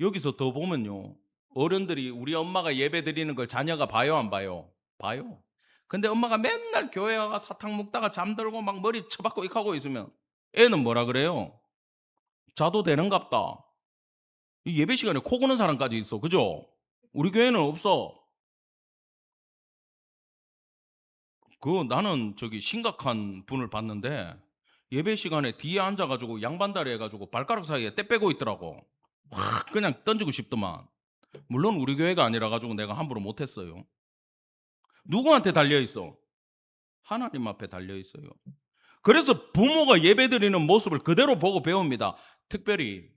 여기서 더 보면요, 어른들이 우리 엄마가 예배 드리는 걸 자녀가 봐요, 안 봐요? 봐요. 근데 엄마가 맨날 교회 가가 사탕 먹다가 잠들고 막 머리 쳐박고 이렇게 하고 있으면 애는 뭐라 그래요? 자도 되는갑다. 이 예배 시간에 코 고는 사람까지 있어. 그죠? 우리 교회는 없어. 나는 저기 심각한 분을 봤는데 예배 시간에 뒤에 앉아가지고 양반다리 해가지고 발가락 사이에 때 빼고 있더라고. 확 그냥 던지고 싶더만. 물론 우리 교회가 아니라 가지고 내가 함부로 못했어요. 누구한테 달려 있어? 하나님 앞에 달려 있어요. 그래서 부모가 예배 드리는 모습을 그대로 보고 배웁니다. 특별히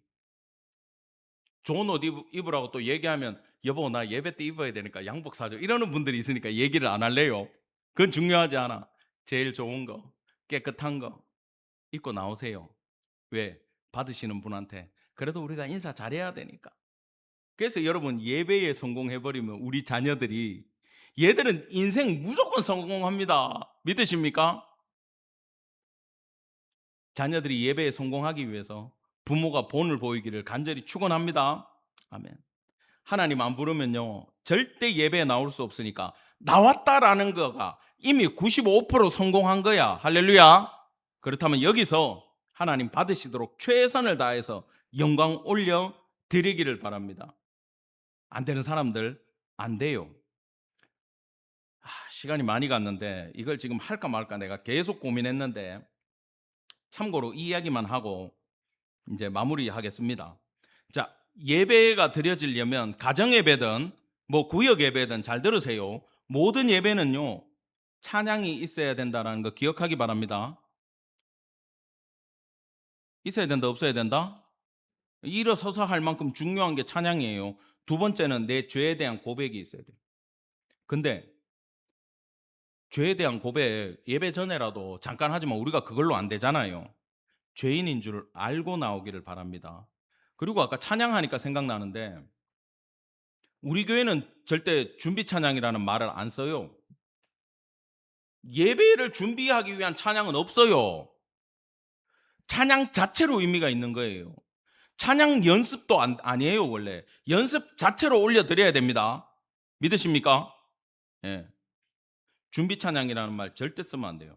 좋은 옷 입으라고 또 얘기하면 여보 나 예배 때 입어야 되니까 양복 사줘 이러는 분들이 있으니까 얘기를 안 할래요. 그건 중요하지 않아. 제일 좋은 거 깨끗한 거 입고 나오세요. 왜? 받으시는 분한테 그래도 우리가 인사 잘해야 되니까. 그래서 여러분 예배에 성공해버리면 우리 자녀들이 얘들은 인생 무조건 성공합니다. 믿으십니까? 자녀들이 예배에 성공하기 위해서 부모가 본을 보이기를 간절히 축원합니다. 아멘. 하나님 안 부르면요 절대 예배에 나올 수 없으니까 나왔다라는 거가 이미 95% 성공한 거야. 할렐루야. 그렇다면 여기서 하나님 받으시도록 최선을 다해서 영광 올려 드리기를 바랍니다. 안 되는 사람들 안 돼요. 시간이 많이 갔는데 이걸 지금 할까 말까 내가 계속 고민했는데 참고로 이 이야기만 하고 이제 마무리하겠습니다. 자, 예배가 드려지려면 가정 예배든 뭐 구역 예배든 잘 들으세요. 모든 예배는요 찬양이 있어야 된다는 거 기억하기 바랍니다. 있어야 된다, 없어야 된다? 일어서서 할 만큼 중요한 게 찬양이에요. 두 번째는 내 죄에 대한 고백이 있어야 돼요. 근데 죄에 대한 고백 예배 전에라도 잠깐 하지만 우리가 그걸로 안 되잖아요. 죄인인 줄 알고 나오기를 바랍니다. 그리고 아까 찬양하니까 생각나는데 우리 교회는 절대 준비 찬양이라는 말을 안 써요. 예배를 준비하기 위한 찬양은 없어요. 찬양 자체로 의미가 있는 거예요. 찬양 연습도 아니에요, 원래. 연습 자체로 올려드려야 됩니다. 믿으십니까? 예. 준비 찬양이라는 말 절대 쓰면 안 돼요.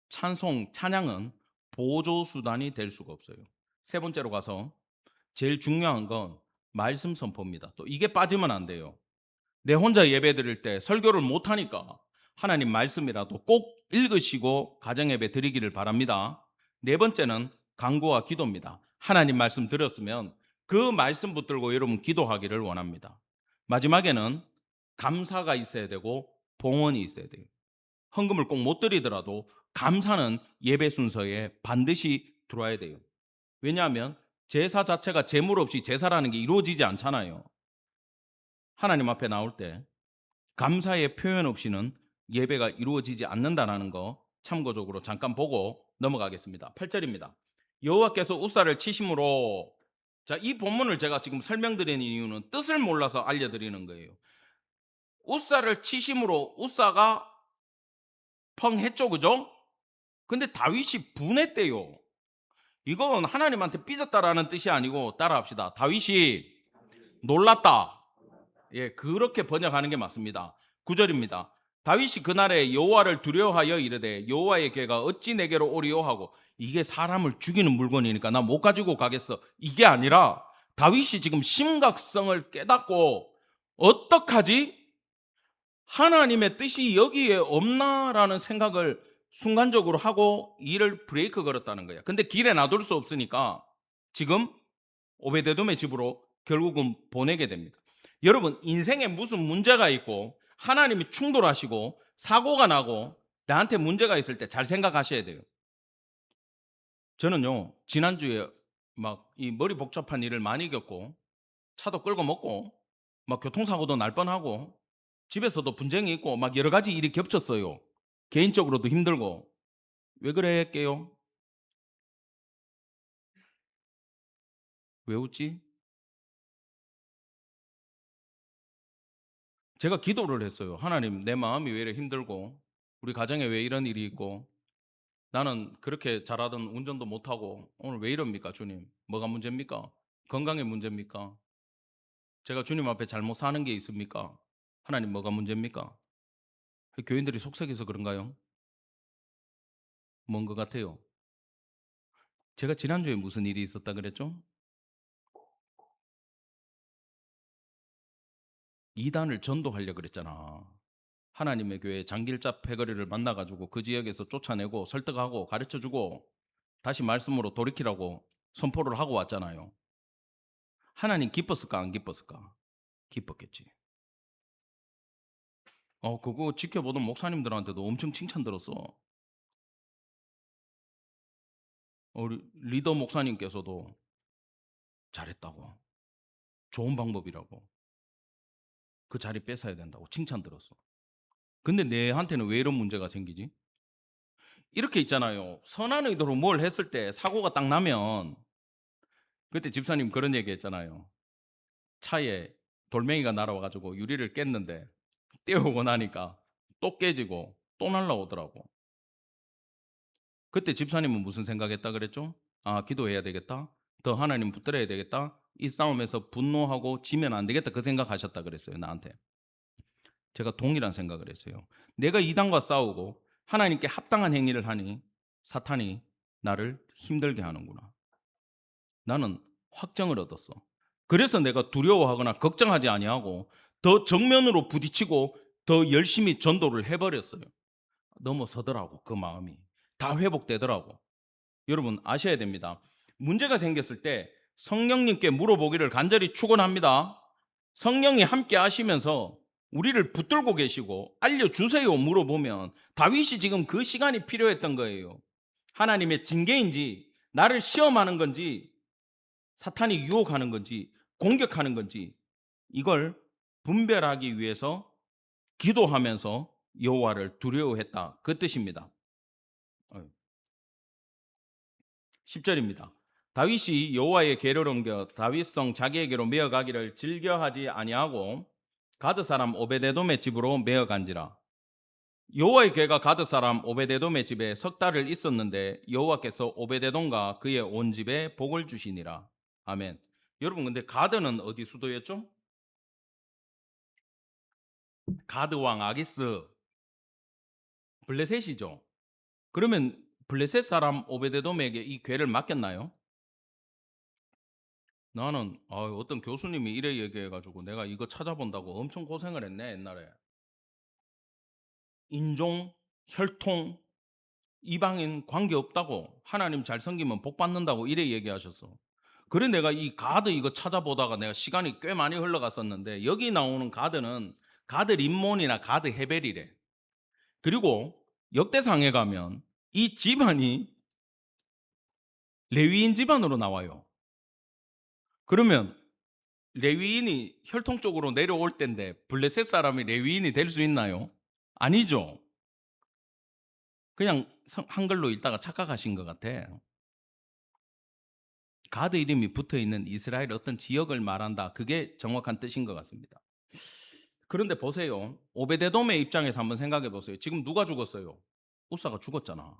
찬양은 보조 수단이 될 수가 없어요. 세 번째로 가서 제일 중요한 건 말씀 선포입니다. 또 이게 빠지면 안 돼요. 내 혼자 예배 드릴 때 설교를 못 하니까 하나님 말씀이라도 꼭 읽으시고 가정 예배 드리기를 바랍니다. 네 번째는 간구와 기도입니다. 하나님 말씀 들었으면 그 말씀 붙들고 여러분 기도하기를 원합니다. 마지막에는 감사가 있어야 되고 봉헌이 있어야 돼요. 헌금을 꼭 못 드리더라도 감사는 예배 순서에 반드시 들어와야 돼요. 왜냐하면 제사 자체가 재물 없이 제사라는 게 이루어지지 않잖아요. 하나님 앞에 나올 때 감사의 표현 없이는 예배가 이루어지지 않는다는 거 참고적으로 잠깐 보고 넘어가겠습니다. 8절입니다. 여호와께서 우사를 치심으로, 자, 이 본문을 제가 지금 설명드리는 이유는 뜻을 몰라서 알려드리는 거예요. 우사를 치심으로, 우사가 펑했죠, 그죠? 근데 다윗이 분했대요. 이건 하나님한테 삐졌다라는 뜻이 아니고, 따라합시다. 다윗이 놀랐다. 예, 그렇게 번역하는 게 맞습니다. 9절입니다. 다윗이 그날에 여호와를 두려워하여 이르되 여호와의 궤가 어찌 내게로 오리요 하고, 이게 사람을 죽이는 물건이니까 나 못 가지고 가겠어, 이게 아니라 다윗이 지금 심각성을 깨닫고 어떡하지? 하나님의 뜻이 여기에 없나라는 생각을 순간적으로 하고 일을 브레이크 걸었다는 거예요. 근데 길에 놔둘 수 없으니까 지금 오베데돔의 집으로 결국은 보내게 됩니다. 여러분, 인생에 무슨 문제가 있고 하나님이 충돌하시고 사고가 나고 나한테 문제가 있을 때 잘 생각하셔야 돼요. 저는요, 지난주에 막 이 머리 복잡한 일을 많이 겪고 차도 끌고 먹고 막 교통사고도 날 뻔하고 집에서도 분쟁이 있고 막 여러 가지 일이 겹쳤어요. 개인적으로도 힘들고. 왜 그랬게요? 왜 웃지? 제가 기도를 했어요. 하나님, 내 마음이 왜 이래 힘들고 우리 가정에 왜 이런 일이 있고 나는 그렇게 잘하던 운전도 못하고 오늘 왜 이럽니까, 주님? 뭐가 문제입니까? 건강의 문제입니까? 제가 주님 앞에 잘못 사는 게 있습니까? 하나님, 뭐가 문제입니까? 교인들이 속삭여서 그런가요? 뭔 것 같아요? 제가 지난주에 무슨 일이 있었다 그랬죠? 이단을 전도하려고 그랬잖아. 하나님의 교회 장길자 패거리를 만나가지고 그 지역에서 쫓아내고 설득하고 가르쳐주고 다시 말씀으로 돌이키라고 선포를 하고 왔잖아요. 하나님 기뻤을까 안 기뻤을까? 기뻤겠지. 그거 지켜보던 목사님들한테도 엄청 칭찬 들었어. 우리 리더 목사님께서도 잘했다고, 좋은 방법이라고, 그 자리 뺏어야 된다고 칭찬 들었어. 근데 내한테는 왜 이런 문제가 생기지? 이렇게 있잖아요. 선한 의도로 뭘 했을 때 사고가 딱 나면, 그때 집사님 그런 얘기 했잖아요. 차에 돌멩이가 날아와가지고 유리를 깼는데 떼우고 나니까 또 깨지고 또 날아오더라고. 그때 집사님은 무슨 생각했다 그랬죠? 아, 기도해야 되겠다, 더 하나님 붙들어야 되겠다, 이 싸움에서 분노하고 지면 안 되겠다, 그 생각하셨다 그랬어요, 나한테. 제가 동일한 생각을 했어요. 내가 이단과 싸우고 하나님께 합당한 행위를 하니 사탄이 나를 힘들게 하는구나. 나는 확정을 얻었어. 그래서 내가 두려워하거나 걱정하지 아니하고 더 정면으로 부딪히고 더 열심히 전도를 해버렸어요. 넘어서더라고, 그 마음이. 다 회복되더라고. 여러분 아셔야 됩니다. 문제가 생겼을 때 성령님께 물어보기를 간절히 축원합니다. 성령이 함께 하시면서 우리를 붙들고 계시고 알려주세요 물어보면, 다윗이 지금 그 시간이 필요했던 거예요. 하나님의 징계인지 나를 시험하는 건지 사탄이 유혹하는 건지 공격하는 건지, 이걸 분별하기 위해서 기도하면서 여호와를 두려워했다, 그 뜻입니다. 10절입니다. 다윗이 여호와의 궤를 옮겨 다윗성 자기에게로 메어가기를 즐겨하지 아니하고 가드 사람 오베데돔의 집으로 메어간지라. 여호와의 궤가 가드 사람 오베데돔의 집에 석 달을 있었는데 여호와께서 오베데돔과 그의 온 집에 복을 주시니라. 아멘. 여러분, 근데 가드는 어디 수도였죠? 가드 왕 아기스 블레셋이죠. 그러면 블레셋 사람 오베데돔에게 이 궤를 맡겼나요? 나는 어떤 교수님이 이래 얘기해가지고 내가 이거 찾아본다고 엄청 고생을 했네 옛날에. 인종, 혈통, 이방인 관계없다고, 하나님 잘 섬기면 복 받는다고 이래 얘기하셨어. 그래 내가 이 가드 이거 찾아보다가 내가 시간이 꽤 많이 흘러갔었는데, 여기 나오는 가드는 가드 림몬이나 가드 헤벨이래. 그리고 역대상에 가면 이 집안이 레위인 집안으로 나와요. 그러면 레위인이 혈통적으로 내려올 때인데 블레셋 사람이 레위인이 될 수 있나요? 아니죠. 그냥 한글로 읽다가 착각하신 것 같아. 가드 이름이 붙어있는 이스라엘 어떤 지역을 말한다, 그게 정확한 뜻인 것 같습니다. 그런데 보세요, 오베데돔의 입장에서 한번 생각해 보세요. 지금 누가 죽었어요? 우사가 죽었잖아.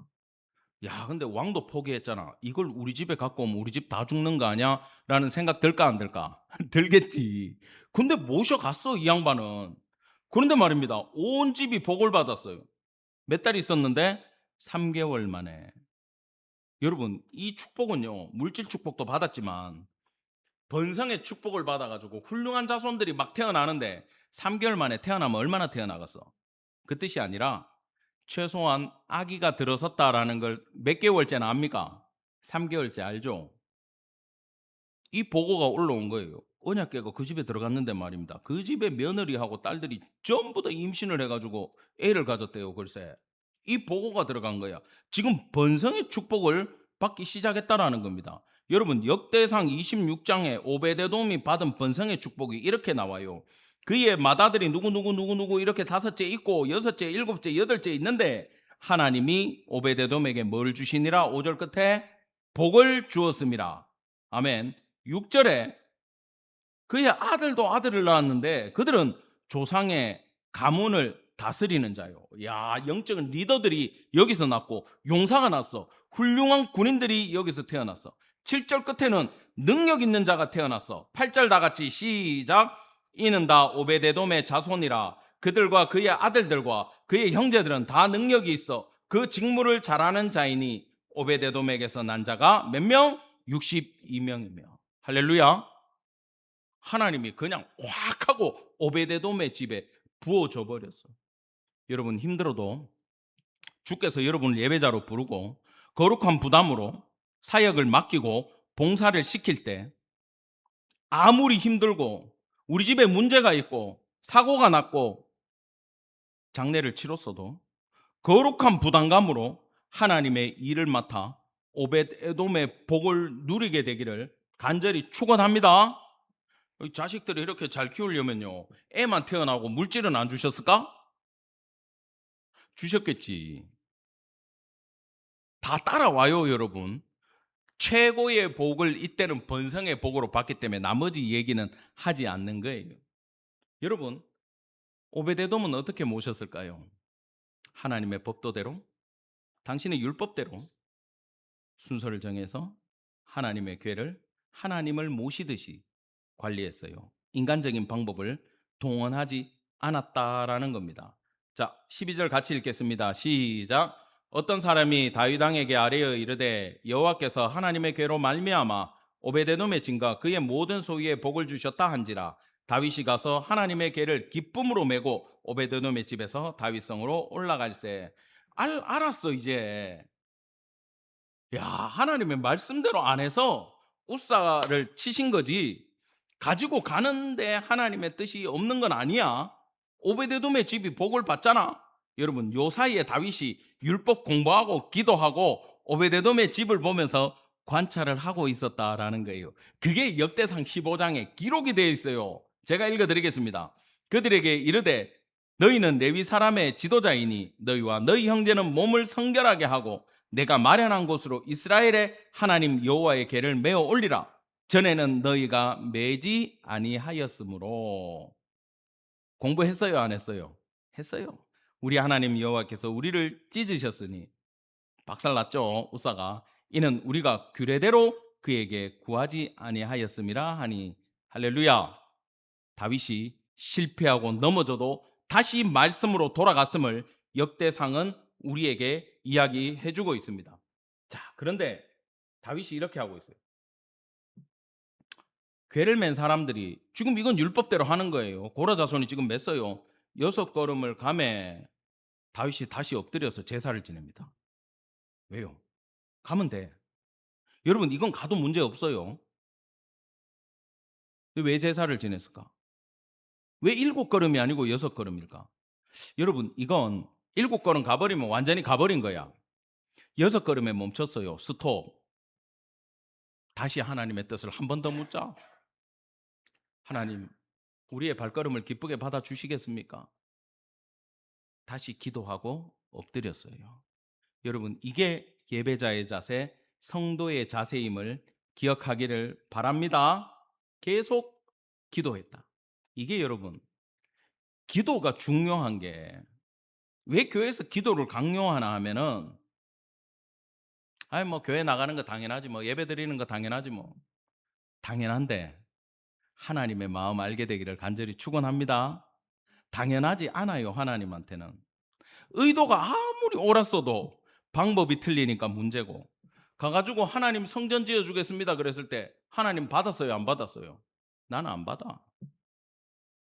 야, 근데 왕도 포기했잖아. 이걸 우리 집에 갖고 오면 우리 집 다 죽는 거 아니야? 라는 생각 들까 안 들까? 들겠지. 근데 모셔갔어 이 양반은. 그런데 말입니다, 온 집이 복을 받았어요. 몇 달 있었는데 3개월 만에. 여러분, 이 축복은요, 물질 축복도 받았지만 번성의 축복을 받아가지고 훌륭한 자손들이 막 태어나는데 3개월 만에 태어나면 얼마나 태어나겠어? 그 뜻이 아니라 최소한 아기가 들어섰다라는 걸 몇 개월째나 압니까? 3개월째 알죠? 이 보고가 올라온 거예요. 언약궤가 그 집에 들어갔는데 말입니다, 그 집의 며느리하고 딸들이 전부 다 임신을 해가지고 애를 가졌대요. 글쎄, 이 보고가 들어간 거야. 지금 번성의 축복을 받기 시작했다라는 겁니다. 여러분, 역대상 26장에 오베데돔이 받은 번성의 축복이 이렇게 나와요. 그의 맏아들이 누구 이렇게 5째 있고 6째, 7째, 8째 있는데 하나님이 오베데돔에게 뭘 주시니라? 5절 끝에 복을 주었습니다. 아멘. 6절에 그의 아들도 아들을 낳았는데 그들은 조상의 가문을 다스리는 자요. 야, 영적인 리더들이 여기서 났고 용사가 났어. 훌륭한 군인들이 여기서 태어났어. 7절 끝에는 능력 있는 자가 태어났어. 8절 다 같이 시작. 이는 다 오베데돔의 자손이라. 그들과 그의 아들들과 그의 형제들은 다 능력이 있어 그 직무를 잘하는 자이니 오베데돔에게서 난 자가 몇 명? 62명이며. 할렐루야. 하나님이 그냥 확 하고 오베데돔의 집에 부어줘 버렸어. 여러분, 힘들어도 주께서 여러분을 예배자로 부르고 거룩한 부담으로 사역을 맡기고 봉사를 시킬 때, 아무리 힘들고 우리 집에 문제가 있고 사고가 났고 장례를 치렀어도 거룩한 부담감으로 하나님의 일을 맡아 오벳에돔의 복을 누리게 되기를 간절히 축원합니다. 자식들을 이렇게 잘 키우려면요, 애만 태어나고 물질은 안 주셨을까? 주셨겠지. 다 따라와요. 여러분, 최고의 복을 이때는 번성의 복으로 받기 때문에 나머지 얘기는 하지 않는 거예요. 여러분, 오베데돔은 어떻게 모셨을까요? 하나님의 법도대로, 당신의 율법대로 순서를 정해서 하나님의 궤를 하나님을 모시듯이 관리했어요. 인간적인 방법을 동원하지 않았다라는 겁니다. 자, 12절 같이 읽겠습니다. 시작. 어떤 사람이 다윗 왕에게 아뢰어 이르되 여호와께서 하나님의 궤로 말미암아 오베데돔의 진과 그의 모든 소유에 복을 주셨다 한지라. 다윗이 가서 하나님의 궤를 기쁨으로 메고 오베데돔의 집에서 다윗성으로 올라갈세. 알았어 이제. 야, 하나님의 말씀대로 안 해서 우사를 치신 거지 가지고 가는데 하나님의 뜻이 없는 건 아니야. 오베데돔의 집이 복을 받잖아. 여러분, 요 사이에 다윗이 율법 공부하고 기도하고 오베데돔의 집을 보면서 관찰을 하고 있었다라는 거예요. 그게 역대상 15장에 기록이 되어 있어요. 제가 읽어드리겠습니다. 그들에게 이르되 너희는 레위 사람의 지도자이니 너희와 너희 형제는 몸을 성결하게 하고 내가 마련한 곳으로 이스라엘의 하나님 여호와의 궤를 메어 올리라. 전에는 너희가 매지 아니하였으므로. 공부했어요, 안 했어요? 했어요. 우리 하나님 여호와께서 우리를 찢으셨으니 박살났죠, 우사가. 이는 우리가 규례대로 그에게 구하지 아니하였음이라 하니. 할렐루야. 다윗이 실패하고 넘어져도 다시 말씀으로 돌아갔음을 역대상은 우리에게 이야기해 주고 있습니다. 자, 그런데 다윗이 이렇게 하고 있어요. 궤를 맨 사람들이 지금 이건 율법대로 하는 거예요. 고라 자손이 지금 맸어요. 6걸음을 가매 다윗이 다시 엎드려서 제사를 지냅니다. 왜요? 가면 돼. 여러분, 이건 가도 문제 없어요. 왜 제사를 지냈을까? 왜 7걸음이 아니고 6걸음일까? 여러분, 이건 7걸음 가버리면 완전히 가버린 거야. 6걸음에 멈췄어요. 스톱. 다시 하나님의 뜻을 한 번 더 묻자. 하나님, 우리의 발걸음을 기쁘게 받아주시겠습니까? 다시 기도하고 엎드렸어요. 여러분, 이게 예배자의 자세, 성도의 자세임을 기억하기를 바랍니다. 계속 기도했다. 이게 여러분, 기도가 중요한 게, 왜 교회에서 기도를 강요하나 하면은, 아이 뭐 교회 나가는 거 당연하지, 뭐 예배 드리는 거 당연하지, 뭐 당연한데 하나님의 마음 알게 되기를 간절히 축원합니다. 당연하지 않아요. 하나님한테는 의도가 아무리 옳았어도 방법이 틀리니까 문제고, 가가지고 하나님 성전 지어주겠습니다 그랬을 때 하나님 받았어요, 안 받았어요? 나는 안 받아.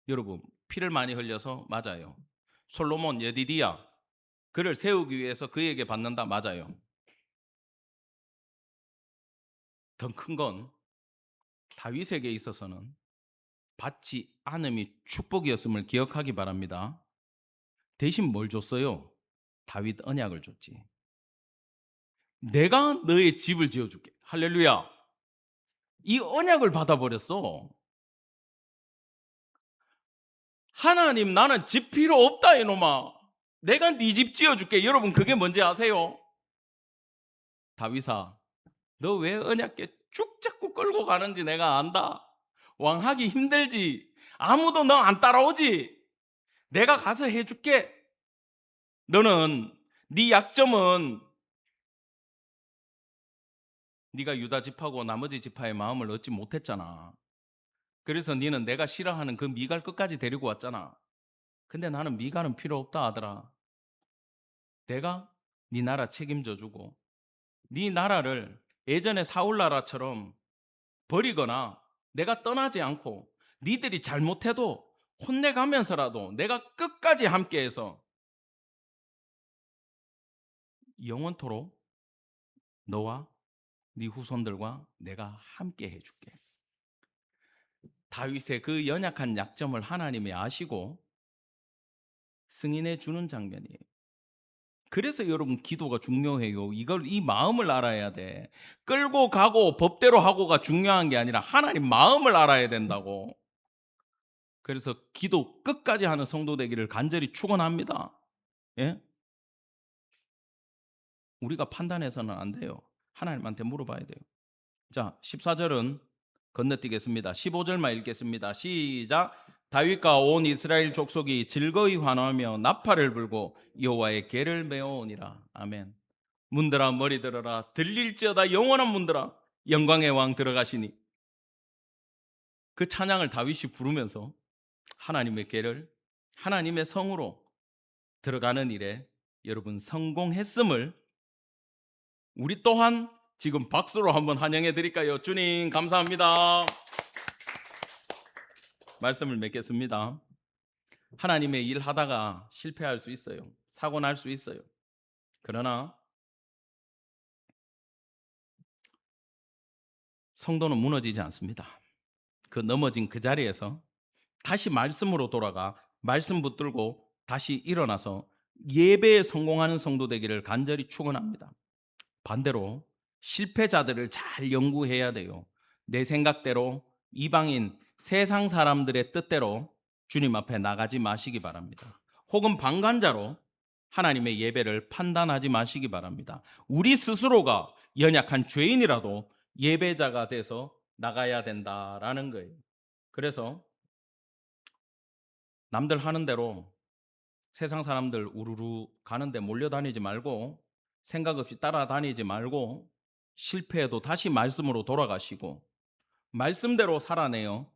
여러분, 피를 많이 흘려서 맞아요. 솔로몬 여디디야 그를 세우기 위해서 그에게 받는다, 맞아요. 더 큰 건 다윗에게 있어서는 받지 않음이 축복이었음을 기억하기 바랍니다. 대신 뭘 줬어요? 다윗 언약을 줬지. 내가 너의 집을 지어줄게. 할렐루야. 이 언약을 받아버렸어. 하나님, 나는 집 필요 없다 이놈아. 내가 네 집 지어줄게. 여러분, 그게 뭔지 아세요? 다윗아, 너 왜 언약궤 쭉 잡고 끌고 가는지 내가 안다. 왕하기 힘들지. 아무도 너 안 따라오지. 내가 가서 해줄게. 너는, 네 약점은 네가 유다 지파고 나머지 지파의 마음을 얻지 못했잖아. 그래서 너는 내가 싫어하는 그 미갈 끝까지 데리고 왔잖아. 근데 나는 미갈은 필요 없다 아들아. 내가 네 나라 책임져 주고 네 나라를 예전에 사울 나라처럼 버리거나 내가 떠나지 않고 니들이 잘못해도 혼내가면서라도 내가 끝까지 함께해서 영원토록 너와 네 후손들과 내가 함께 해줄게. 다윗의 그 연약한 약점을 하나님이 아시고 승인해 주는 장면이에요. 그래서 여러분, 기도가 중요해요. 이 마음을 알아야 돼. 끌고 가고 법대로 하고가 중요한 게 아니라 하나님 마음을 알아야 된다고. 그래서 기도 끝까지 하는 성도 되기를 간절히 축원합니다. 예? 우리가 판단해서는 안 돼요. 하나님한테 물어봐야 돼요. 자, 14절은 건너뛰겠습니다. 15절만 읽겠습니다. 시작. 다윗과 온 이스라엘 족속이 즐거이 환호하며 나팔을 불고 여호와의 궤를 메어오니라. 아멘. 문들아 머리 들어라. 들릴지어다 영원한 문들아. 영광의 왕 들어가시니. 그 찬양을 다윗이 부르면서 하나님의 궤를 하나님의 성으로 들어가는 일에 여러분 성공했음을 우리 또한 지금 박수로 한번 환영해 드릴까요? 주님 감사합니다. 말씀을 맺겠습니다. 하나님의 일 하다가 실패할 수 있어요. 사고 날 수 있어요. 그러나 성도는 무너지지 않습니다. 그 넘어진 그 자리에서 다시 말씀으로 돌아가 말씀 붙들고 다시 일어나서 예배에 성공하는 성도 되기를 간절히 축원합니다. 반대로 실패자들을 잘 연구해야 돼요. 내 생각대로 이방인 세상 사람들의 뜻대로 주님 앞에 나가지 마시기 바랍니다. 혹은 방관자로 하나님의 예배를 판단하지 마시기 바랍니다. 우리 스스로가 연약한 죄인이라도 예배자가 돼서 나가야 된다라는 거예요. 그래서 남들 하는 대로 세상 사람들 우르르 가는데 몰려다니지 말고, 생각 없이 따라다니지 말고, 실패해도 다시 말씀으로 돌아가시고 말씀대로 살아내요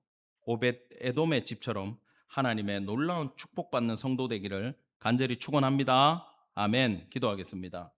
오벳 에돔의 집처럼 하나님의 놀라운 축복받는 성도 되기를 간절히 축원합니다. 아멘. 기도하겠습니다.